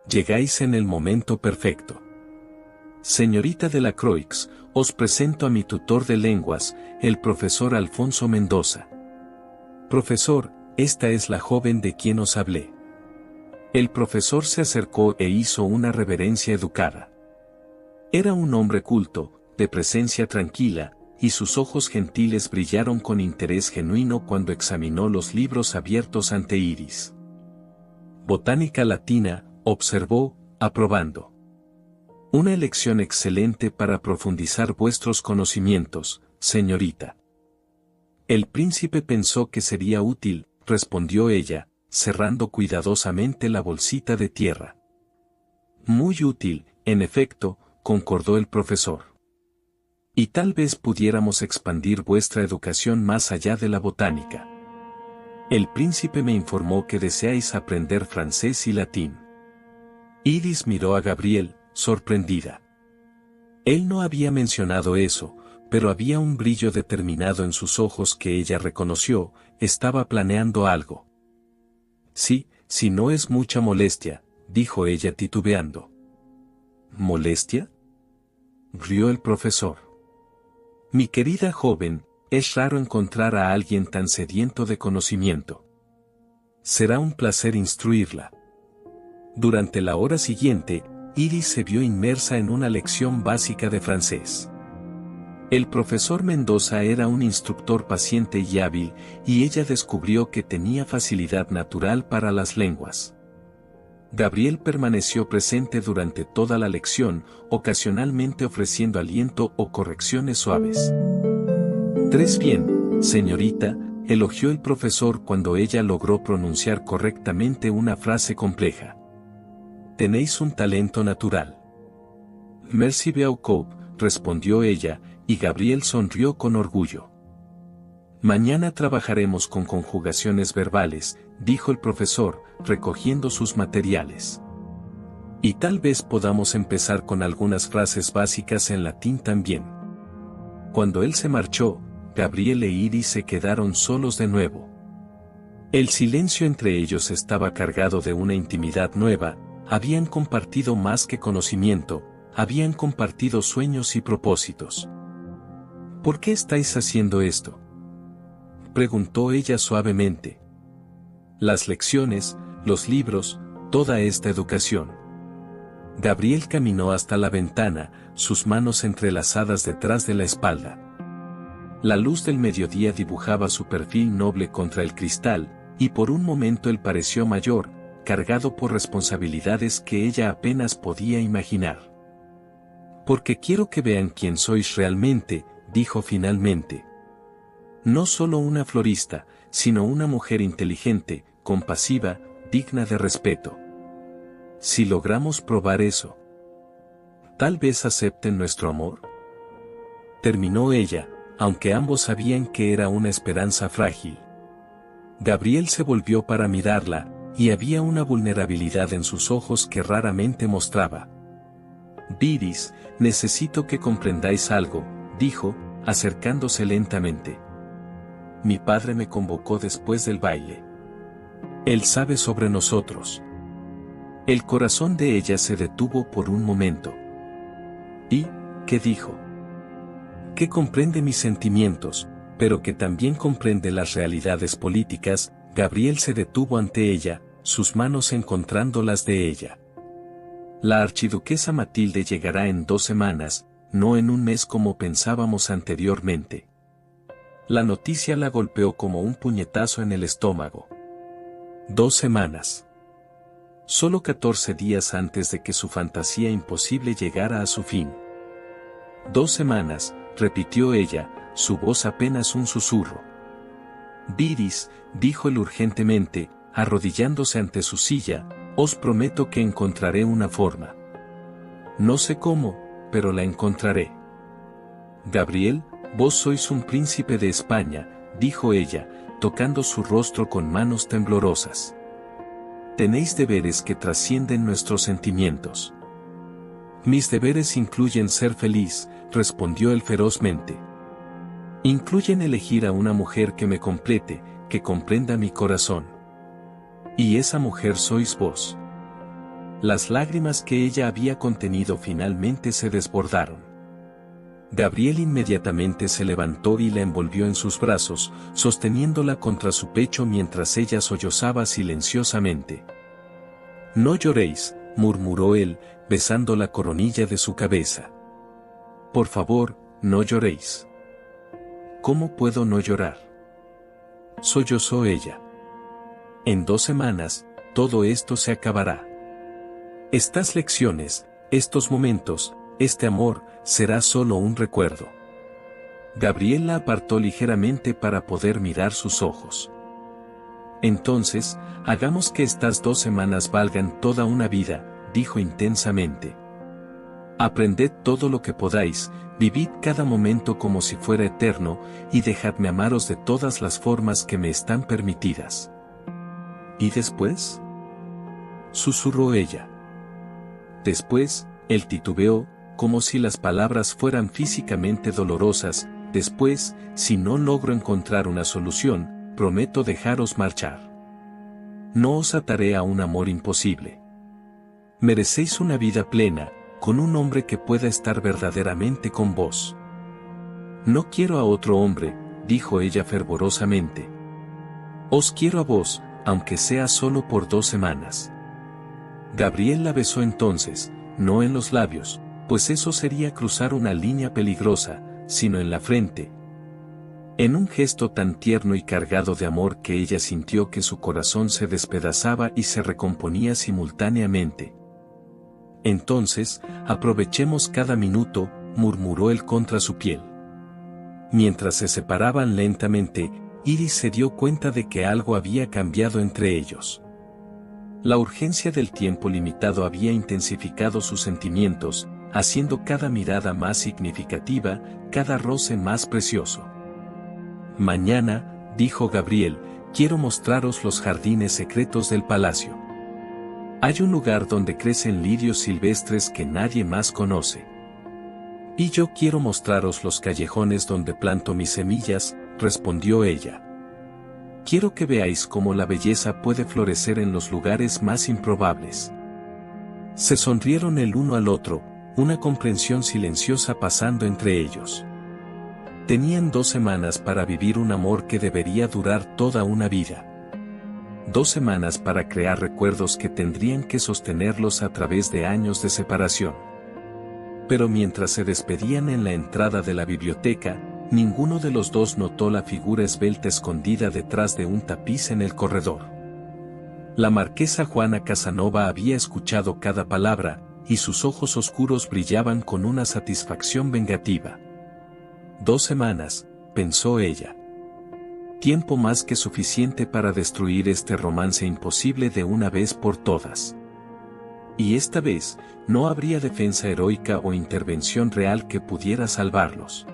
Llegáis en el momento perfecto. Señorita de la Croix, os presento a mi tutor de lenguas, el profesor Alfonso Mendoza. Profesor, esta es la joven de quien os hablé. El profesor se acercó e hizo una reverencia educada. Era un hombre culto, de presencia tranquila, y sus ojos gentiles brillaron con interés genuino cuando examinó los libros abiertos ante Iris. Botánica latina, observó, aprobando. Una elección excelente para profundizar vuestros conocimientos, señorita. El príncipe pensó que sería útil, respondió ella, cerrando cuidadosamente la bolsita de tierra. Muy útil, en efecto, concordó el profesor. Y tal vez pudiéramos expandir vuestra educación más allá de la botánica. El príncipe me informó que deseáis aprender francés y latín. Iris miró a Gabriel, sorprendida. Él no había mencionado eso, pero había un brillo determinado en sus ojos que ella reconoció, estaba planeando algo. Sí, si no es mucha molestia, dijo ella titubeando. ¿Molestia?, rió el profesor. Mi querida joven, es raro encontrar a alguien tan sediento de conocimiento. Será un placer instruirla. Durante la hora siguiente, Iris se vio inmersa en una lección básica de francés. El profesor Mendoza era un instructor paciente y hábil, y ella descubrió que tenía facilidad natural para las lenguas. Gabriel permaneció presente durante toda la lección, ocasionalmente ofreciendo aliento o correcciones suaves. «Tres bien, señorita», elogió el profesor cuando ella logró pronunciar correctamente una frase compleja. «Tenéis un talento natural». «Merci beaucoup», respondió ella, y Gabriel sonrió con orgullo. «Mañana trabajaremos con conjugaciones verbales», dijo el profesor, recogiendo sus materiales. «Y tal vez podamos empezar con algunas frases básicas en latín también». Cuando él se marchó, Gabriel e Iris se quedaron solos de nuevo. El silencio entre ellos estaba cargado de una intimidad nueva, habían compartido más que conocimiento, habían compartido sueños y propósitos. «¿Por qué estáis haciendo esto?», preguntó ella suavemente. «Las lecciones, los libros, toda esta educación». Gabriel caminó hasta la ventana, sus manos entrelazadas detrás de la espalda. La luz del mediodía dibujaba su perfil noble contra el cristal, y por un momento él pareció mayor, cargado por responsabilidades que ella apenas podía imaginar. «Porque quiero que vean quién sois realmente», dijo finalmente. «No solo una florista, sino una mujer inteligente, compasiva, digna de respeto. Si logramos probar eso, tal vez acepten nuestro amor». Terminó ella, aunque ambos sabían que era una esperanza frágil. Gabriel se volvió para mirarla, y había una vulnerabilidad en sus ojos que raramente mostraba. «Iris, necesito que comprendáis algo», dijo, acercándose lentamente. «Mi padre me convocó después del baile. Él sabe sobre nosotros». El corazón de ella se detuvo por un momento. «¿Y qué dijo?». «Que comprende mis sentimientos, pero que también comprende las realidades políticas». Gabriel se detuvo ante ella, sus manos encontrando las de ella. «La archiduquesa Matilde llegará en 2 semanas, no en un mes como pensábamos anteriormente». La noticia la golpeó como un puñetazo en el estómago. 2 semanas. Solo 14 días antes de que su fantasía imposible llegara a su fin. 2 semanas, repitió ella, su voz apenas un susurro. «Iris», dijo él urgentemente, arrodillándose ante su silla, «os prometo que encontraré una forma. No sé cómo, pero la encontraré». «Gabriel, vos sois un príncipe de España», dijo ella, tocando su rostro con manos temblorosas. «Tenéis deberes que trascienden nuestros sentimientos». «Mis deberes incluyen ser feliz», respondió él ferozmente. «Incluyen elegir a una mujer que me complete, que comprenda mi corazón. Y esa mujer sois vos». Las lágrimas que ella había contenido finalmente se desbordaron. Gabriel inmediatamente se levantó y la envolvió en sus brazos, sosteniéndola contra su pecho mientras ella sollozaba silenciosamente. «No lloréis», murmuró él, besando la coronilla de su cabeza. «Por favor, no lloréis». «¿Cómo puedo no llorar?», sollozó ella. «En 2 semanas, todo esto se acabará. Estas lecciones, estos momentos, este amor, será solo un recuerdo». Gabriel la apartó ligeramente para poder mirar sus ojos. «Entonces, hagamos que estas 2 semanas valgan toda una vida», dijo intensamente. Aprended todo lo que podáis, vivid cada momento como si fuera eterno, y dejadme amaros de todas las formas que me están permitidas. ¿Y después? Susurró ella. Después, él titubeó, como si las palabras fueran físicamente dolorosas. Después, si no logro encontrar una solución, prometo dejaros marchar. No os ataré a un amor imposible. Merecéis una vida plena, con un hombre que pueda estar verdaderamente con vos. No quiero a otro hombre, dijo ella fervorosamente. Os quiero a vos, aunque sea solo por 2 semanas. Gabriel la besó entonces, no en los labios, pues eso sería cruzar una línea peligrosa, sino en la frente. En un gesto tan tierno y cargado de amor que ella sintió que su corazón se despedazaba y se recomponía simultáneamente. Entonces, aprovechemos cada minuto, murmuró él contra su piel. Mientras se separaban lentamente, Iris se dio cuenta de que algo había cambiado entre ellos. La urgencia del tiempo limitado había intensificado sus sentimientos, haciendo cada mirada más significativa, cada roce más precioso. Mañana, dijo Gabriel, quiero mostraros los jardines secretos del palacio. Hay un lugar donde crecen lirios silvestres que nadie más conoce. Y yo quiero mostraros los callejones donde planto mis semillas, respondió ella. Quiero que veáis cómo la belleza puede florecer en los lugares más improbables. Se sonrieron el uno al otro, una comprensión silenciosa pasando entre ellos. Tenían 2 semanas para vivir un amor que debería durar toda una vida. 2 semanas para crear recuerdos que tendrían que sostenerlos a través de años de separación. Pero mientras se despedían en la entrada de la biblioteca, ninguno de los dos notó la figura esbelta escondida detrás de un tapiz en el corredor. La marquesa Juana Casanova había escuchado cada palabra, y sus ojos oscuros brillaban con una satisfacción vengativa. 2 semanas, pensó ella. Tiempo más que suficiente para destruir este romance imposible de una vez por todas. Y esta vez, no habría defensa heroica o intervención real que pudiera salvarlos.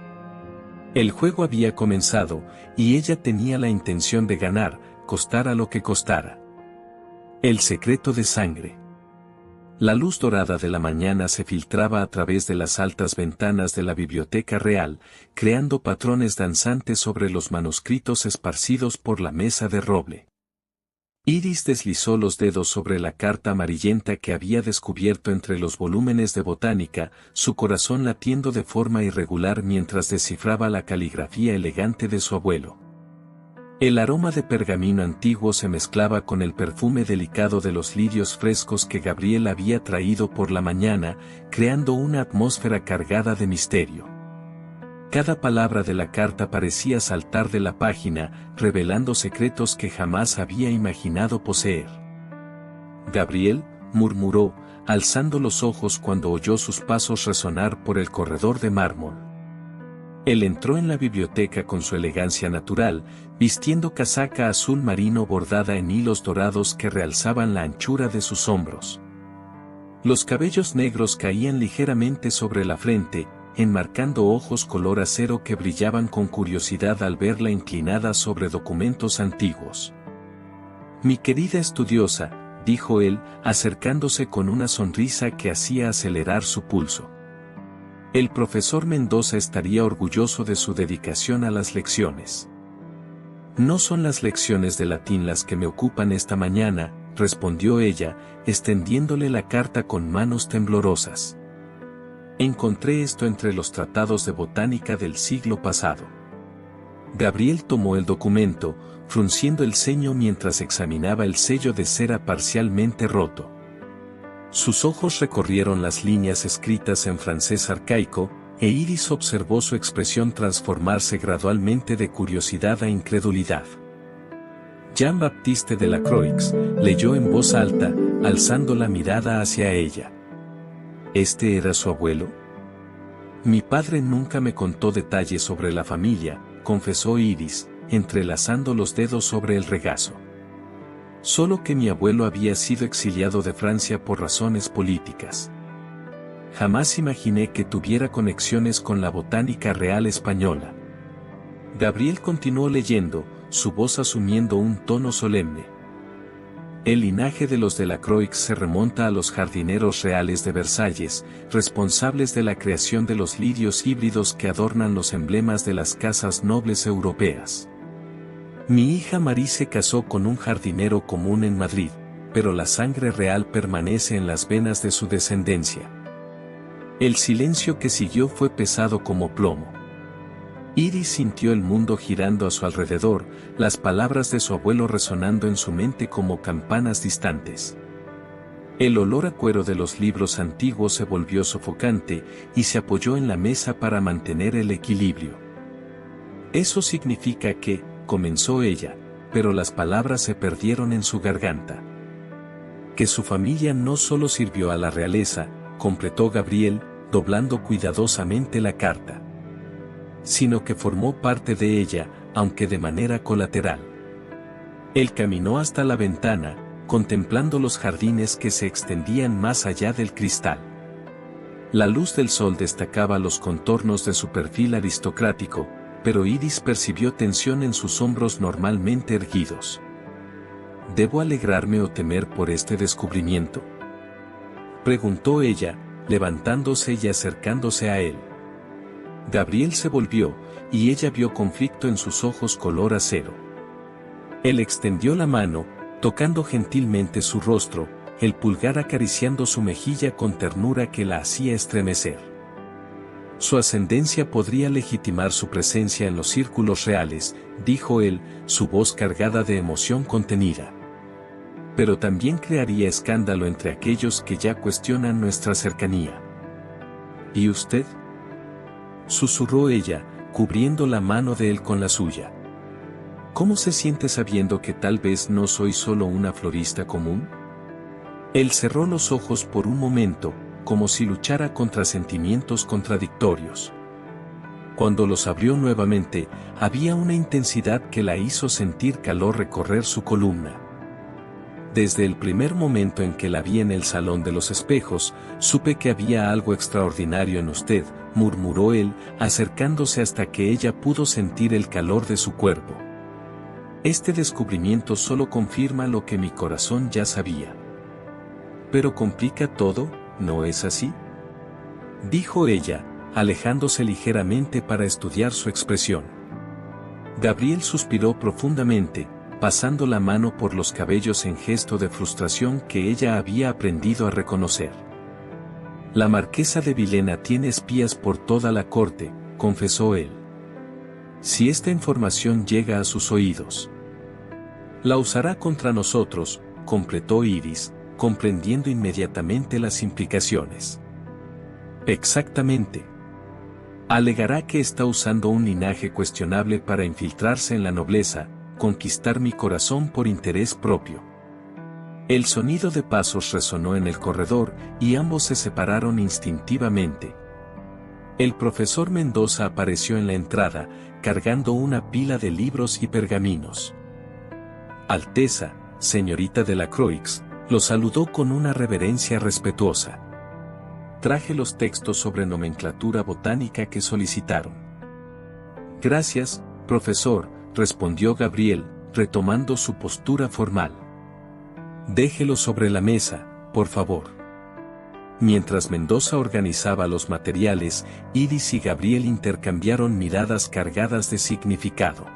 El juego había comenzado, y ella tenía la intención de ganar, costara lo que costara. El secreto de sangre. La luz dorada de la mañana se filtraba a través de las altas ventanas de la biblioteca real, creando patrones danzantes sobre los manuscritos esparcidos por la mesa de roble. Iris deslizó los dedos sobre la carta amarillenta que había descubierto entre los volúmenes de botánica, su corazón latiendo de forma irregular mientras descifraba la caligrafía elegante de su abuelo. El aroma de pergamino antiguo se mezclaba con el perfume delicado de los lirios frescos que Gabriel había traído por la mañana, creando una atmósfera cargada de misterio. Cada palabra de la carta parecía saltar de la página, revelando secretos que jamás había imaginado poseer. Gabriel, murmuró, alzando los ojos cuando oyó sus pasos resonar por el corredor de mármol. Él entró en la biblioteca con su elegancia natural, vistiendo casaca azul marino bordada en hilos dorados que realzaban la anchura de sus hombros. Los cabellos negros caían ligeramente sobre la frente, enmarcando ojos color acero que brillaban con curiosidad al verla inclinada sobre documentos antiguos. Mi querida estudiosa, dijo él, acercándose con una sonrisa que hacía acelerar su pulso. El profesor Mendoza estaría orgulloso de su dedicación a las lecciones. No son las lecciones de latín las que me ocupan esta mañana, respondió ella, extendiéndole la carta con manos temblorosas. Encontré esto entre los tratados de botánica del siglo pasado. Gabriel tomó el documento, frunciendo el ceño mientras examinaba el sello de cera parcialmente roto. Sus ojos recorrieron las líneas escritas en francés arcaico, e Iris observó su expresión transformarse gradualmente de curiosidad a incredulidad. Jean-Baptiste Delacroix leyó en voz alta, alzando la mirada hacia ella. ¿Este era su abuelo? Mi padre nunca me contó detalles sobre la familia, confesó Iris, entrelazando los dedos sobre el regazo. Solo que mi abuelo había sido exiliado de Francia por razones políticas. jamás imaginé que tuviera conexiones con la botánica real española. Gabriel continuó leyendo, su voz asumiendo un tono solemne. El linaje de los Delacroix se remonta a los jardineros reales de Versalles, responsables de la creación de los lirios híbridos que adornan los emblemas de las casas nobles europeas. Mi hija Marie se casó con un jardinero común en Madrid, pero la sangre real permanece en las venas de su descendencia. El silencio que siguió fue pesado como plomo. Iris sintió el mundo girando a su alrededor, las palabras de su abuelo resonando en su mente como campanas distantes. El olor a cuero de los libros antiguos se volvió sofocante y se apoyó en la mesa para mantener el equilibrio. Eso significa que, comenzó ella, pero las palabras se perdieron en su garganta. Que su familia no solo sirvió a la realeza, completó Gabriel, doblando cuidadosamente la carta, sino que formó parte de ella, aunque de manera colateral. Él caminó hasta la ventana, contemplando los jardines que se extendían más allá del cristal. La luz del sol destacaba los contornos de su perfil aristocrático, pero Iris percibió tensión en sus hombros normalmente erguidos. ¿Debo alegrarme o temer por este descubrimiento?, preguntó ella, levantándose y acercándose a él. Gabriel se volvió, y ella vio conflicto en sus ojos color acero. Él extendió la mano, tocando gentilmente su rostro, el pulgar acariciando su mejilla con ternura que la hacía estremecer. Su ascendencia podría legitimar su presencia en los círculos reales, dijo él, su voz cargada de emoción contenida. Pero también crearía escándalo entre aquellos que ya cuestionan nuestra cercanía. ¿Y usted?, susurró ella, cubriendo la mano de él con la suya. ¿Cómo se siente sabiendo que tal vez no soy solo una florista común? Él cerró los ojos por un momento, como si luchara contra sentimientos contradictorios. Cuando los abrió nuevamente, había una intensidad que la hizo sentir calor recorrer su columna. Desde el primer momento en que la vi en el Salón de los Espejos, supe que había algo extraordinario en usted, murmuró él, acercándose hasta que ella pudo sentir el calor de su cuerpo. Este descubrimiento solo confirma lo que mi corazón ya sabía. Pero complica todo, ¿no es así?, dijo ella, alejándose ligeramente para estudiar su expresión. Gabriel suspiró profundamente, pasando la mano por los cabellos en gesto de frustración que ella había aprendido a reconocer. La marquesa de Villena tiene espías por toda la corte, confesó él. Si esta información llega a sus oídos, la usará contra nosotros, completó Iris, comprendiendo inmediatamente las implicaciones. Exactamente. Alegará que está usando un linaje cuestionable para infiltrarse en la nobleza, conquistar mi corazón por interés propio. El sonido de pasos resonó en el corredor, y ambos se separaron instintivamente. El profesor Mendoza apareció en la entrada, cargando una pila de libros y pergaminos. Alteza, señorita Delacroix, lo saludó con una reverencia respetuosa. Traje los textos sobre nomenclatura botánica que solicitaron. Gracias, profesor, respondió Gabriel, retomando su postura formal. Déjelo sobre la mesa, por favor. Mientras Mendoza organizaba los materiales, Iris y Gabriel intercambiaron miradas cargadas de significado.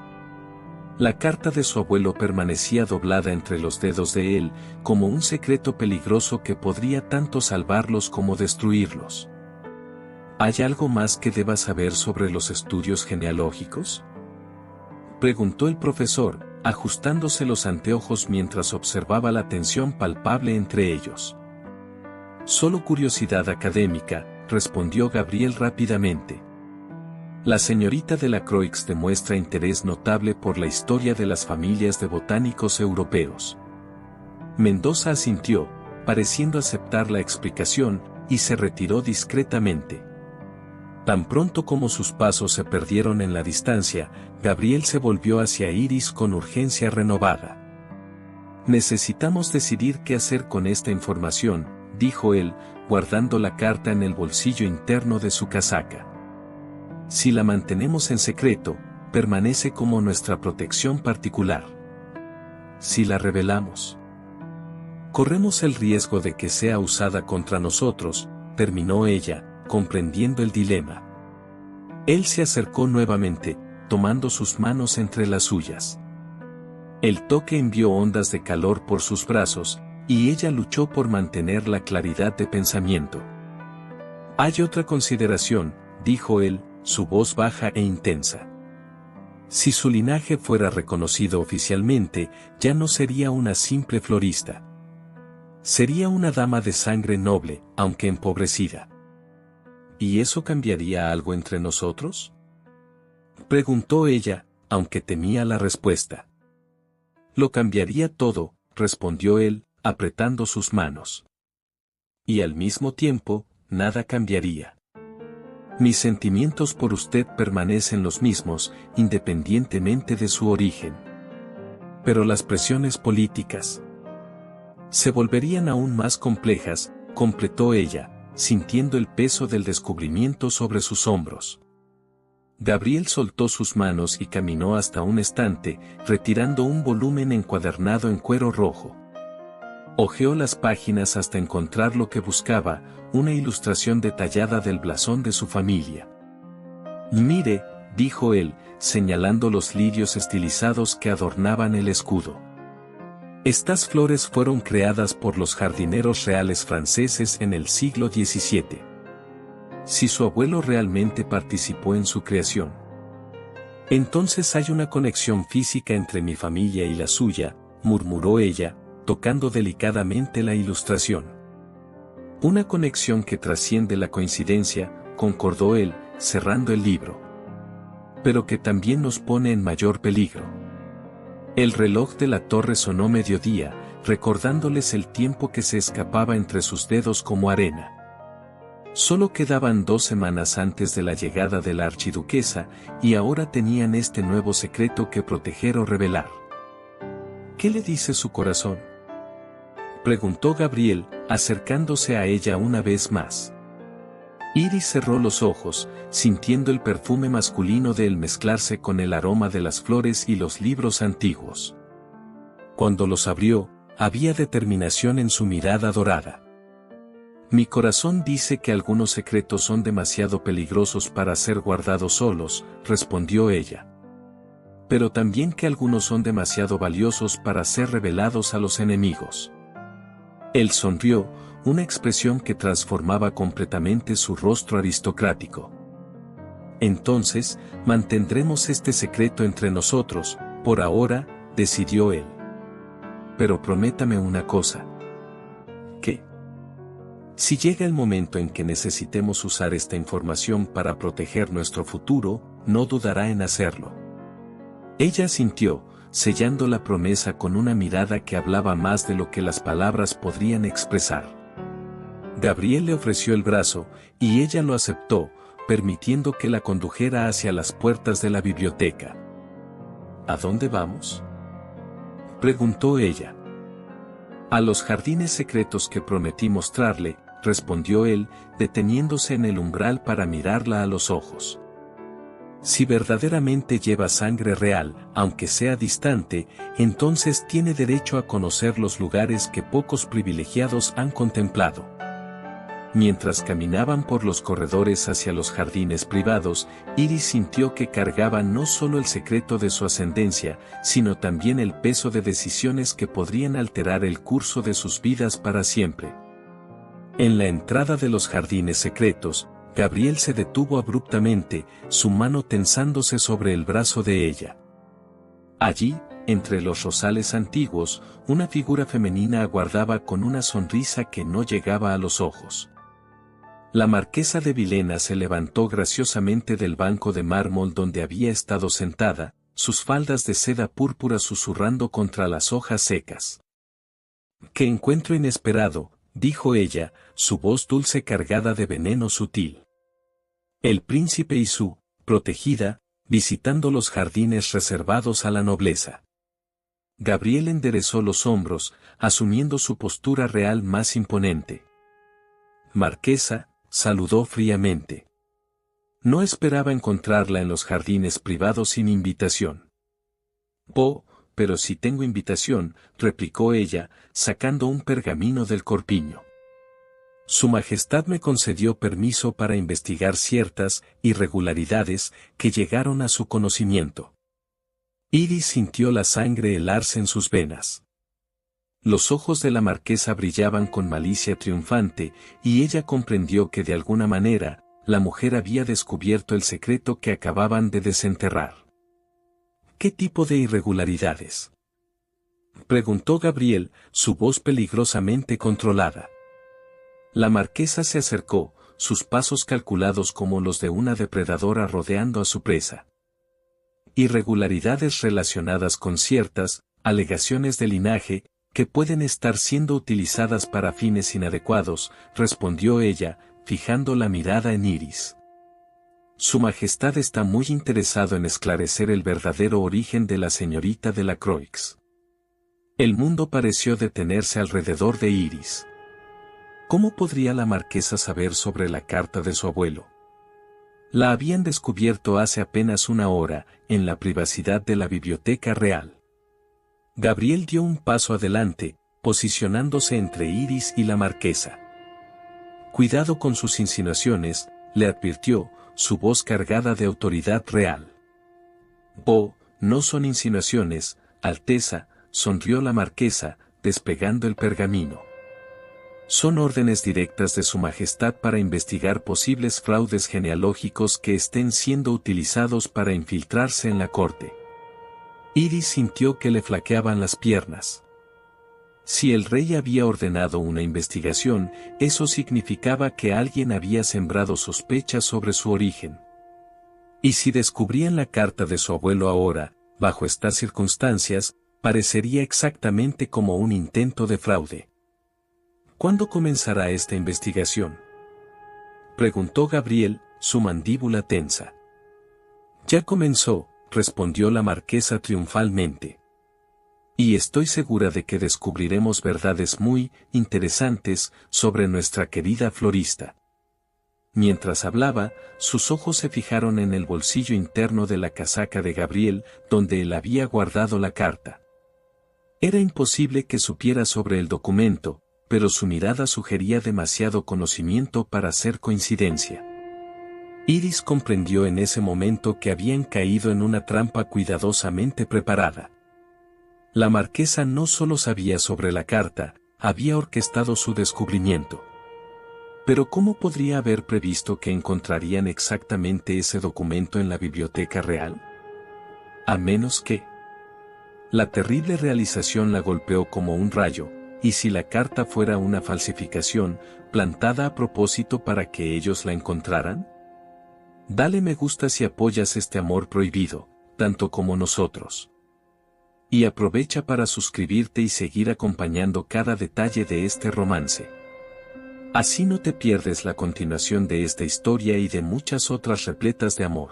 La carta de su abuelo permanecía doblada entre los dedos de él, como un secreto peligroso que podría tanto salvarlos como destruirlos. ¿Hay algo más que deba saber sobre los estudios genealógicos?, preguntó el profesor, ajustándose los anteojos mientras observaba la tensión palpable entre ellos. Solo curiosidad académica, respondió Gabriel rápidamente. La señorita Delacroix demuestra interés notable por la historia de las familias de botánicos europeos. Mendoza asintió, pareciendo aceptar la explicación, y se retiró discretamente. Tan pronto como sus pasos se perdieron en la distancia, Gabriel se volvió hacia Iris con urgencia renovada. Necesitamos decidir qué hacer con esta información, dijo él, guardando la carta en el bolsillo interno de su casaca. Si la mantenemos en secreto, permanece como nuestra protección particular. Si la revelamos, corremos el riesgo de que sea usada contra nosotros, terminó ella, comprendiendo el dilema. Él se acercó nuevamente, tomando sus manos entre las suyas. El toque envió ondas de calor por sus brazos, y ella luchó por mantener la claridad de pensamiento. Hay otra consideración, dijo él, su voz baja e intensa. Si su linaje fuera reconocido oficialmente, ya no sería una simple florista. Sería una dama de sangre noble, aunque empobrecida. ¿Y eso cambiaría algo entre nosotros?, preguntó ella, aunque temía la respuesta. Lo cambiaría todo, respondió él, apretando sus manos. Y al mismo tiempo, nada cambiaría. Mis sentimientos por usted permanecen los mismos, independientemente de su origen. Pero las presiones políticas se volverían aún más complejas, completó ella, sintiendo el peso del descubrimiento sobre sus hombros. Gabriel soltó sus manos y caminó hasta un estante, retirando un volumen encuadernado en cuero rojo. Hojeó las páginas hasta encontrar lo que buscaba, una ilustración detallada del blasón de su familia. Mire, dijo él, señalando los lirios estilizados que adornaban el escudo. Estas flores fueron creadas por los jardineros reales franceses en el siglo XVII. Si su abuelo realmente participó en su creación, entonces hay una conexión física entre mi familia y la suya, murmuró ella, tocando delicadamente la ilustración. Una conexión que trasciende la coincidencia, concordó él, cerrando el libro. Pero que también nos pone en mayor peligro. El reloj de la torre sonó mediodía, recordándoles el tiempo que se escapaba entre sus dedos como arena. Solo quedaban 2 semanas antes de la llegada de la archiduquesa, y ahora tenían este nuevo secreto que proteger o revelar. ¿Qué le dice su corazón?, preguntó Gabriel, acercándose a ella una vez más. Iris cerró los ojos, sintiendo el perfume masculino de él mezclarse con el aroma de las flores y los libros antiguos. Cuando los abrió, había determinación en su mirada dorada. Mi corazón dice que algunos secretos son demasiado peligrosos para ser guardados solos, respondió ella. Pero también que algunos son demasiado valiosos para ser revelados a los enemigos. Él sonrió, una expresión que transformaba completamente su rostro aristocrático. Entonces, mantendremos este secreto entre nosotros, por ahora, decidió él. Pero prométame una cosa. ¿Qué? Si llega el momento en que necesitemos usar esta información para proteger nuestro futuro, no dudará en hacerlo. Ella asintió, sellando la promesa con una mirada que hablaba más de lo que las palabras podrían expresar. Gabriel le ofreció el brazo, y ella lo aceptó, permitiendo que la condujera hacia las puertas de la biblioteca. ¿A dónde vamos?, preguntó ella. A los jardines secretos que prometí mostrarle, respondió él, deteniéndose en el umbral para mirarla a los ojos. Si verdaderamente lleva sangre real, aunque sea distante, entonces tiene derecho a conocer los lugares que pocos privilegiados han contemplado. Mientras caminaban por los corredores hacia los jardines privados, Iris sintió que cargaba no solo el secreto de su ascendencia, sino también el peso de decisiones que podrían alterar el curso de sus vidas para siempre. En la entrada de los jardines secretos, Gabriel se detuvo abruptamente, su mano tensándose sobre el brazo de ella. Allí, entre los rosales antiguos, una figura femenina aguardaba con una sonrisa que no llegaba a los ojos. La marquesa de Villena se levantó graciosamente del banco de mármol donde había estado sentada, sus faldas de seda púrpura susurrando contra las hojas secas. «¡Qué encuentro inesperado!», dijo ella, su voz dulce cargada de veneno sutil. El príncipe y su protegida, visitando los jardines reservados a la nobleza. Gabriel enderezó los hombros, asumiendo su postura real más imponente. Marquesa, saludó fríamente. No esperaba encontrarla en los jardines privados sin invitación. Pero si tengo invitación, replicó ella, sacando un pergamino del corpiño. Su Majestad me concedió permiso para investigar ciertas irregularidades que llegaron a su conocimiento. Iris sintió la sangre helarse en sus venas. Los ojos de la marquesa brillaban con malicia triunfante, y ella comprendió que de alguna manera, la mujer había descubierto el secreto que acababan de desenterrar. ¿Qué tipo de irregularidades?, preguntó Gabriel, su voz peligrosamente controlada. La marquesa se acercó, sus pasos calculados como los de una depredadora rodeando a su presa. Irregularidades relacionadas con ciertas alegaciones de linaje, que pueden estar siendo utilizadas para fines inadecuados, respondió ella, fijando la mirada en Iris. Su Majestad está muy interesado en esclarecer el verdadero origen de la señorita de la Croix. El mundo pareció detenerse alrededor de Iris. ¿Cómo podría la marquesa saber sobre la carta de su abuelo? La habían descubierto hace apenas una hora, en la privacidad de la Biblioteca Real. Gabriel dio un paso adelante, posicionándose entre Iris y la marquesa. Cuidado con sus insinuaciones, le advirtió, su voz cargada de autoridad real. No son insinuaciones, Alteza, sonrió la marquesa, despegando el pergamino. Son órdenes directas de Su Majestad para investigar posibles fraudes genealógicos que estén siendo utilizados para infiltrarse en la corte. Iris sintió que le flaqueaban las piernas. Si el rey había ordenado una investigación, eso significaba que alguien había sembrado sospechas sobre su origen. Y si descubrían la carta de su abuelo ahora, bajo estas circunstancias, parecería exactamente como un intento de fraude. ¿Cuándo comenzará esta investigación?, preguntó Gabriel, su mandíbula tensa. Ya comenzó, respondió la marquesa triunfalmente. Y estoy segura de que descubriremos verdades muy interesantes sobre nuestra querida florista. Mientras hablaba, sus ojos se fijaron en el bolsillo interno de la casaca de Gabriel, donde él había guardado la carta. Era imposible que supiera sobre el documento, pero su mirada sugería demasiado conocimiento para ser coincidencia. Iris comprendió en ese momento que habían caído en una trampa cuidadosamente preparada. La marquesa no solo sabía sobre la carta, había orquestado su descubrimiento. Pero ¿cómo podría haber previsto que encontrarían exactamente ese documento en la Biblioteca Real? A menos que... La terrible realización la golpeó como un rayo. ¿Y si la carta fuera una falsificación, plantada a propósito para que ellos la encontraran? Dale me gusta si apoyas este amor prohibido, tanto como nosotros. Y aprovecha para suscribirte y seguir acompañando cada detalle de este romance. Así no te pierdes la continuación de esta historia y de muchas otras repletas de amor.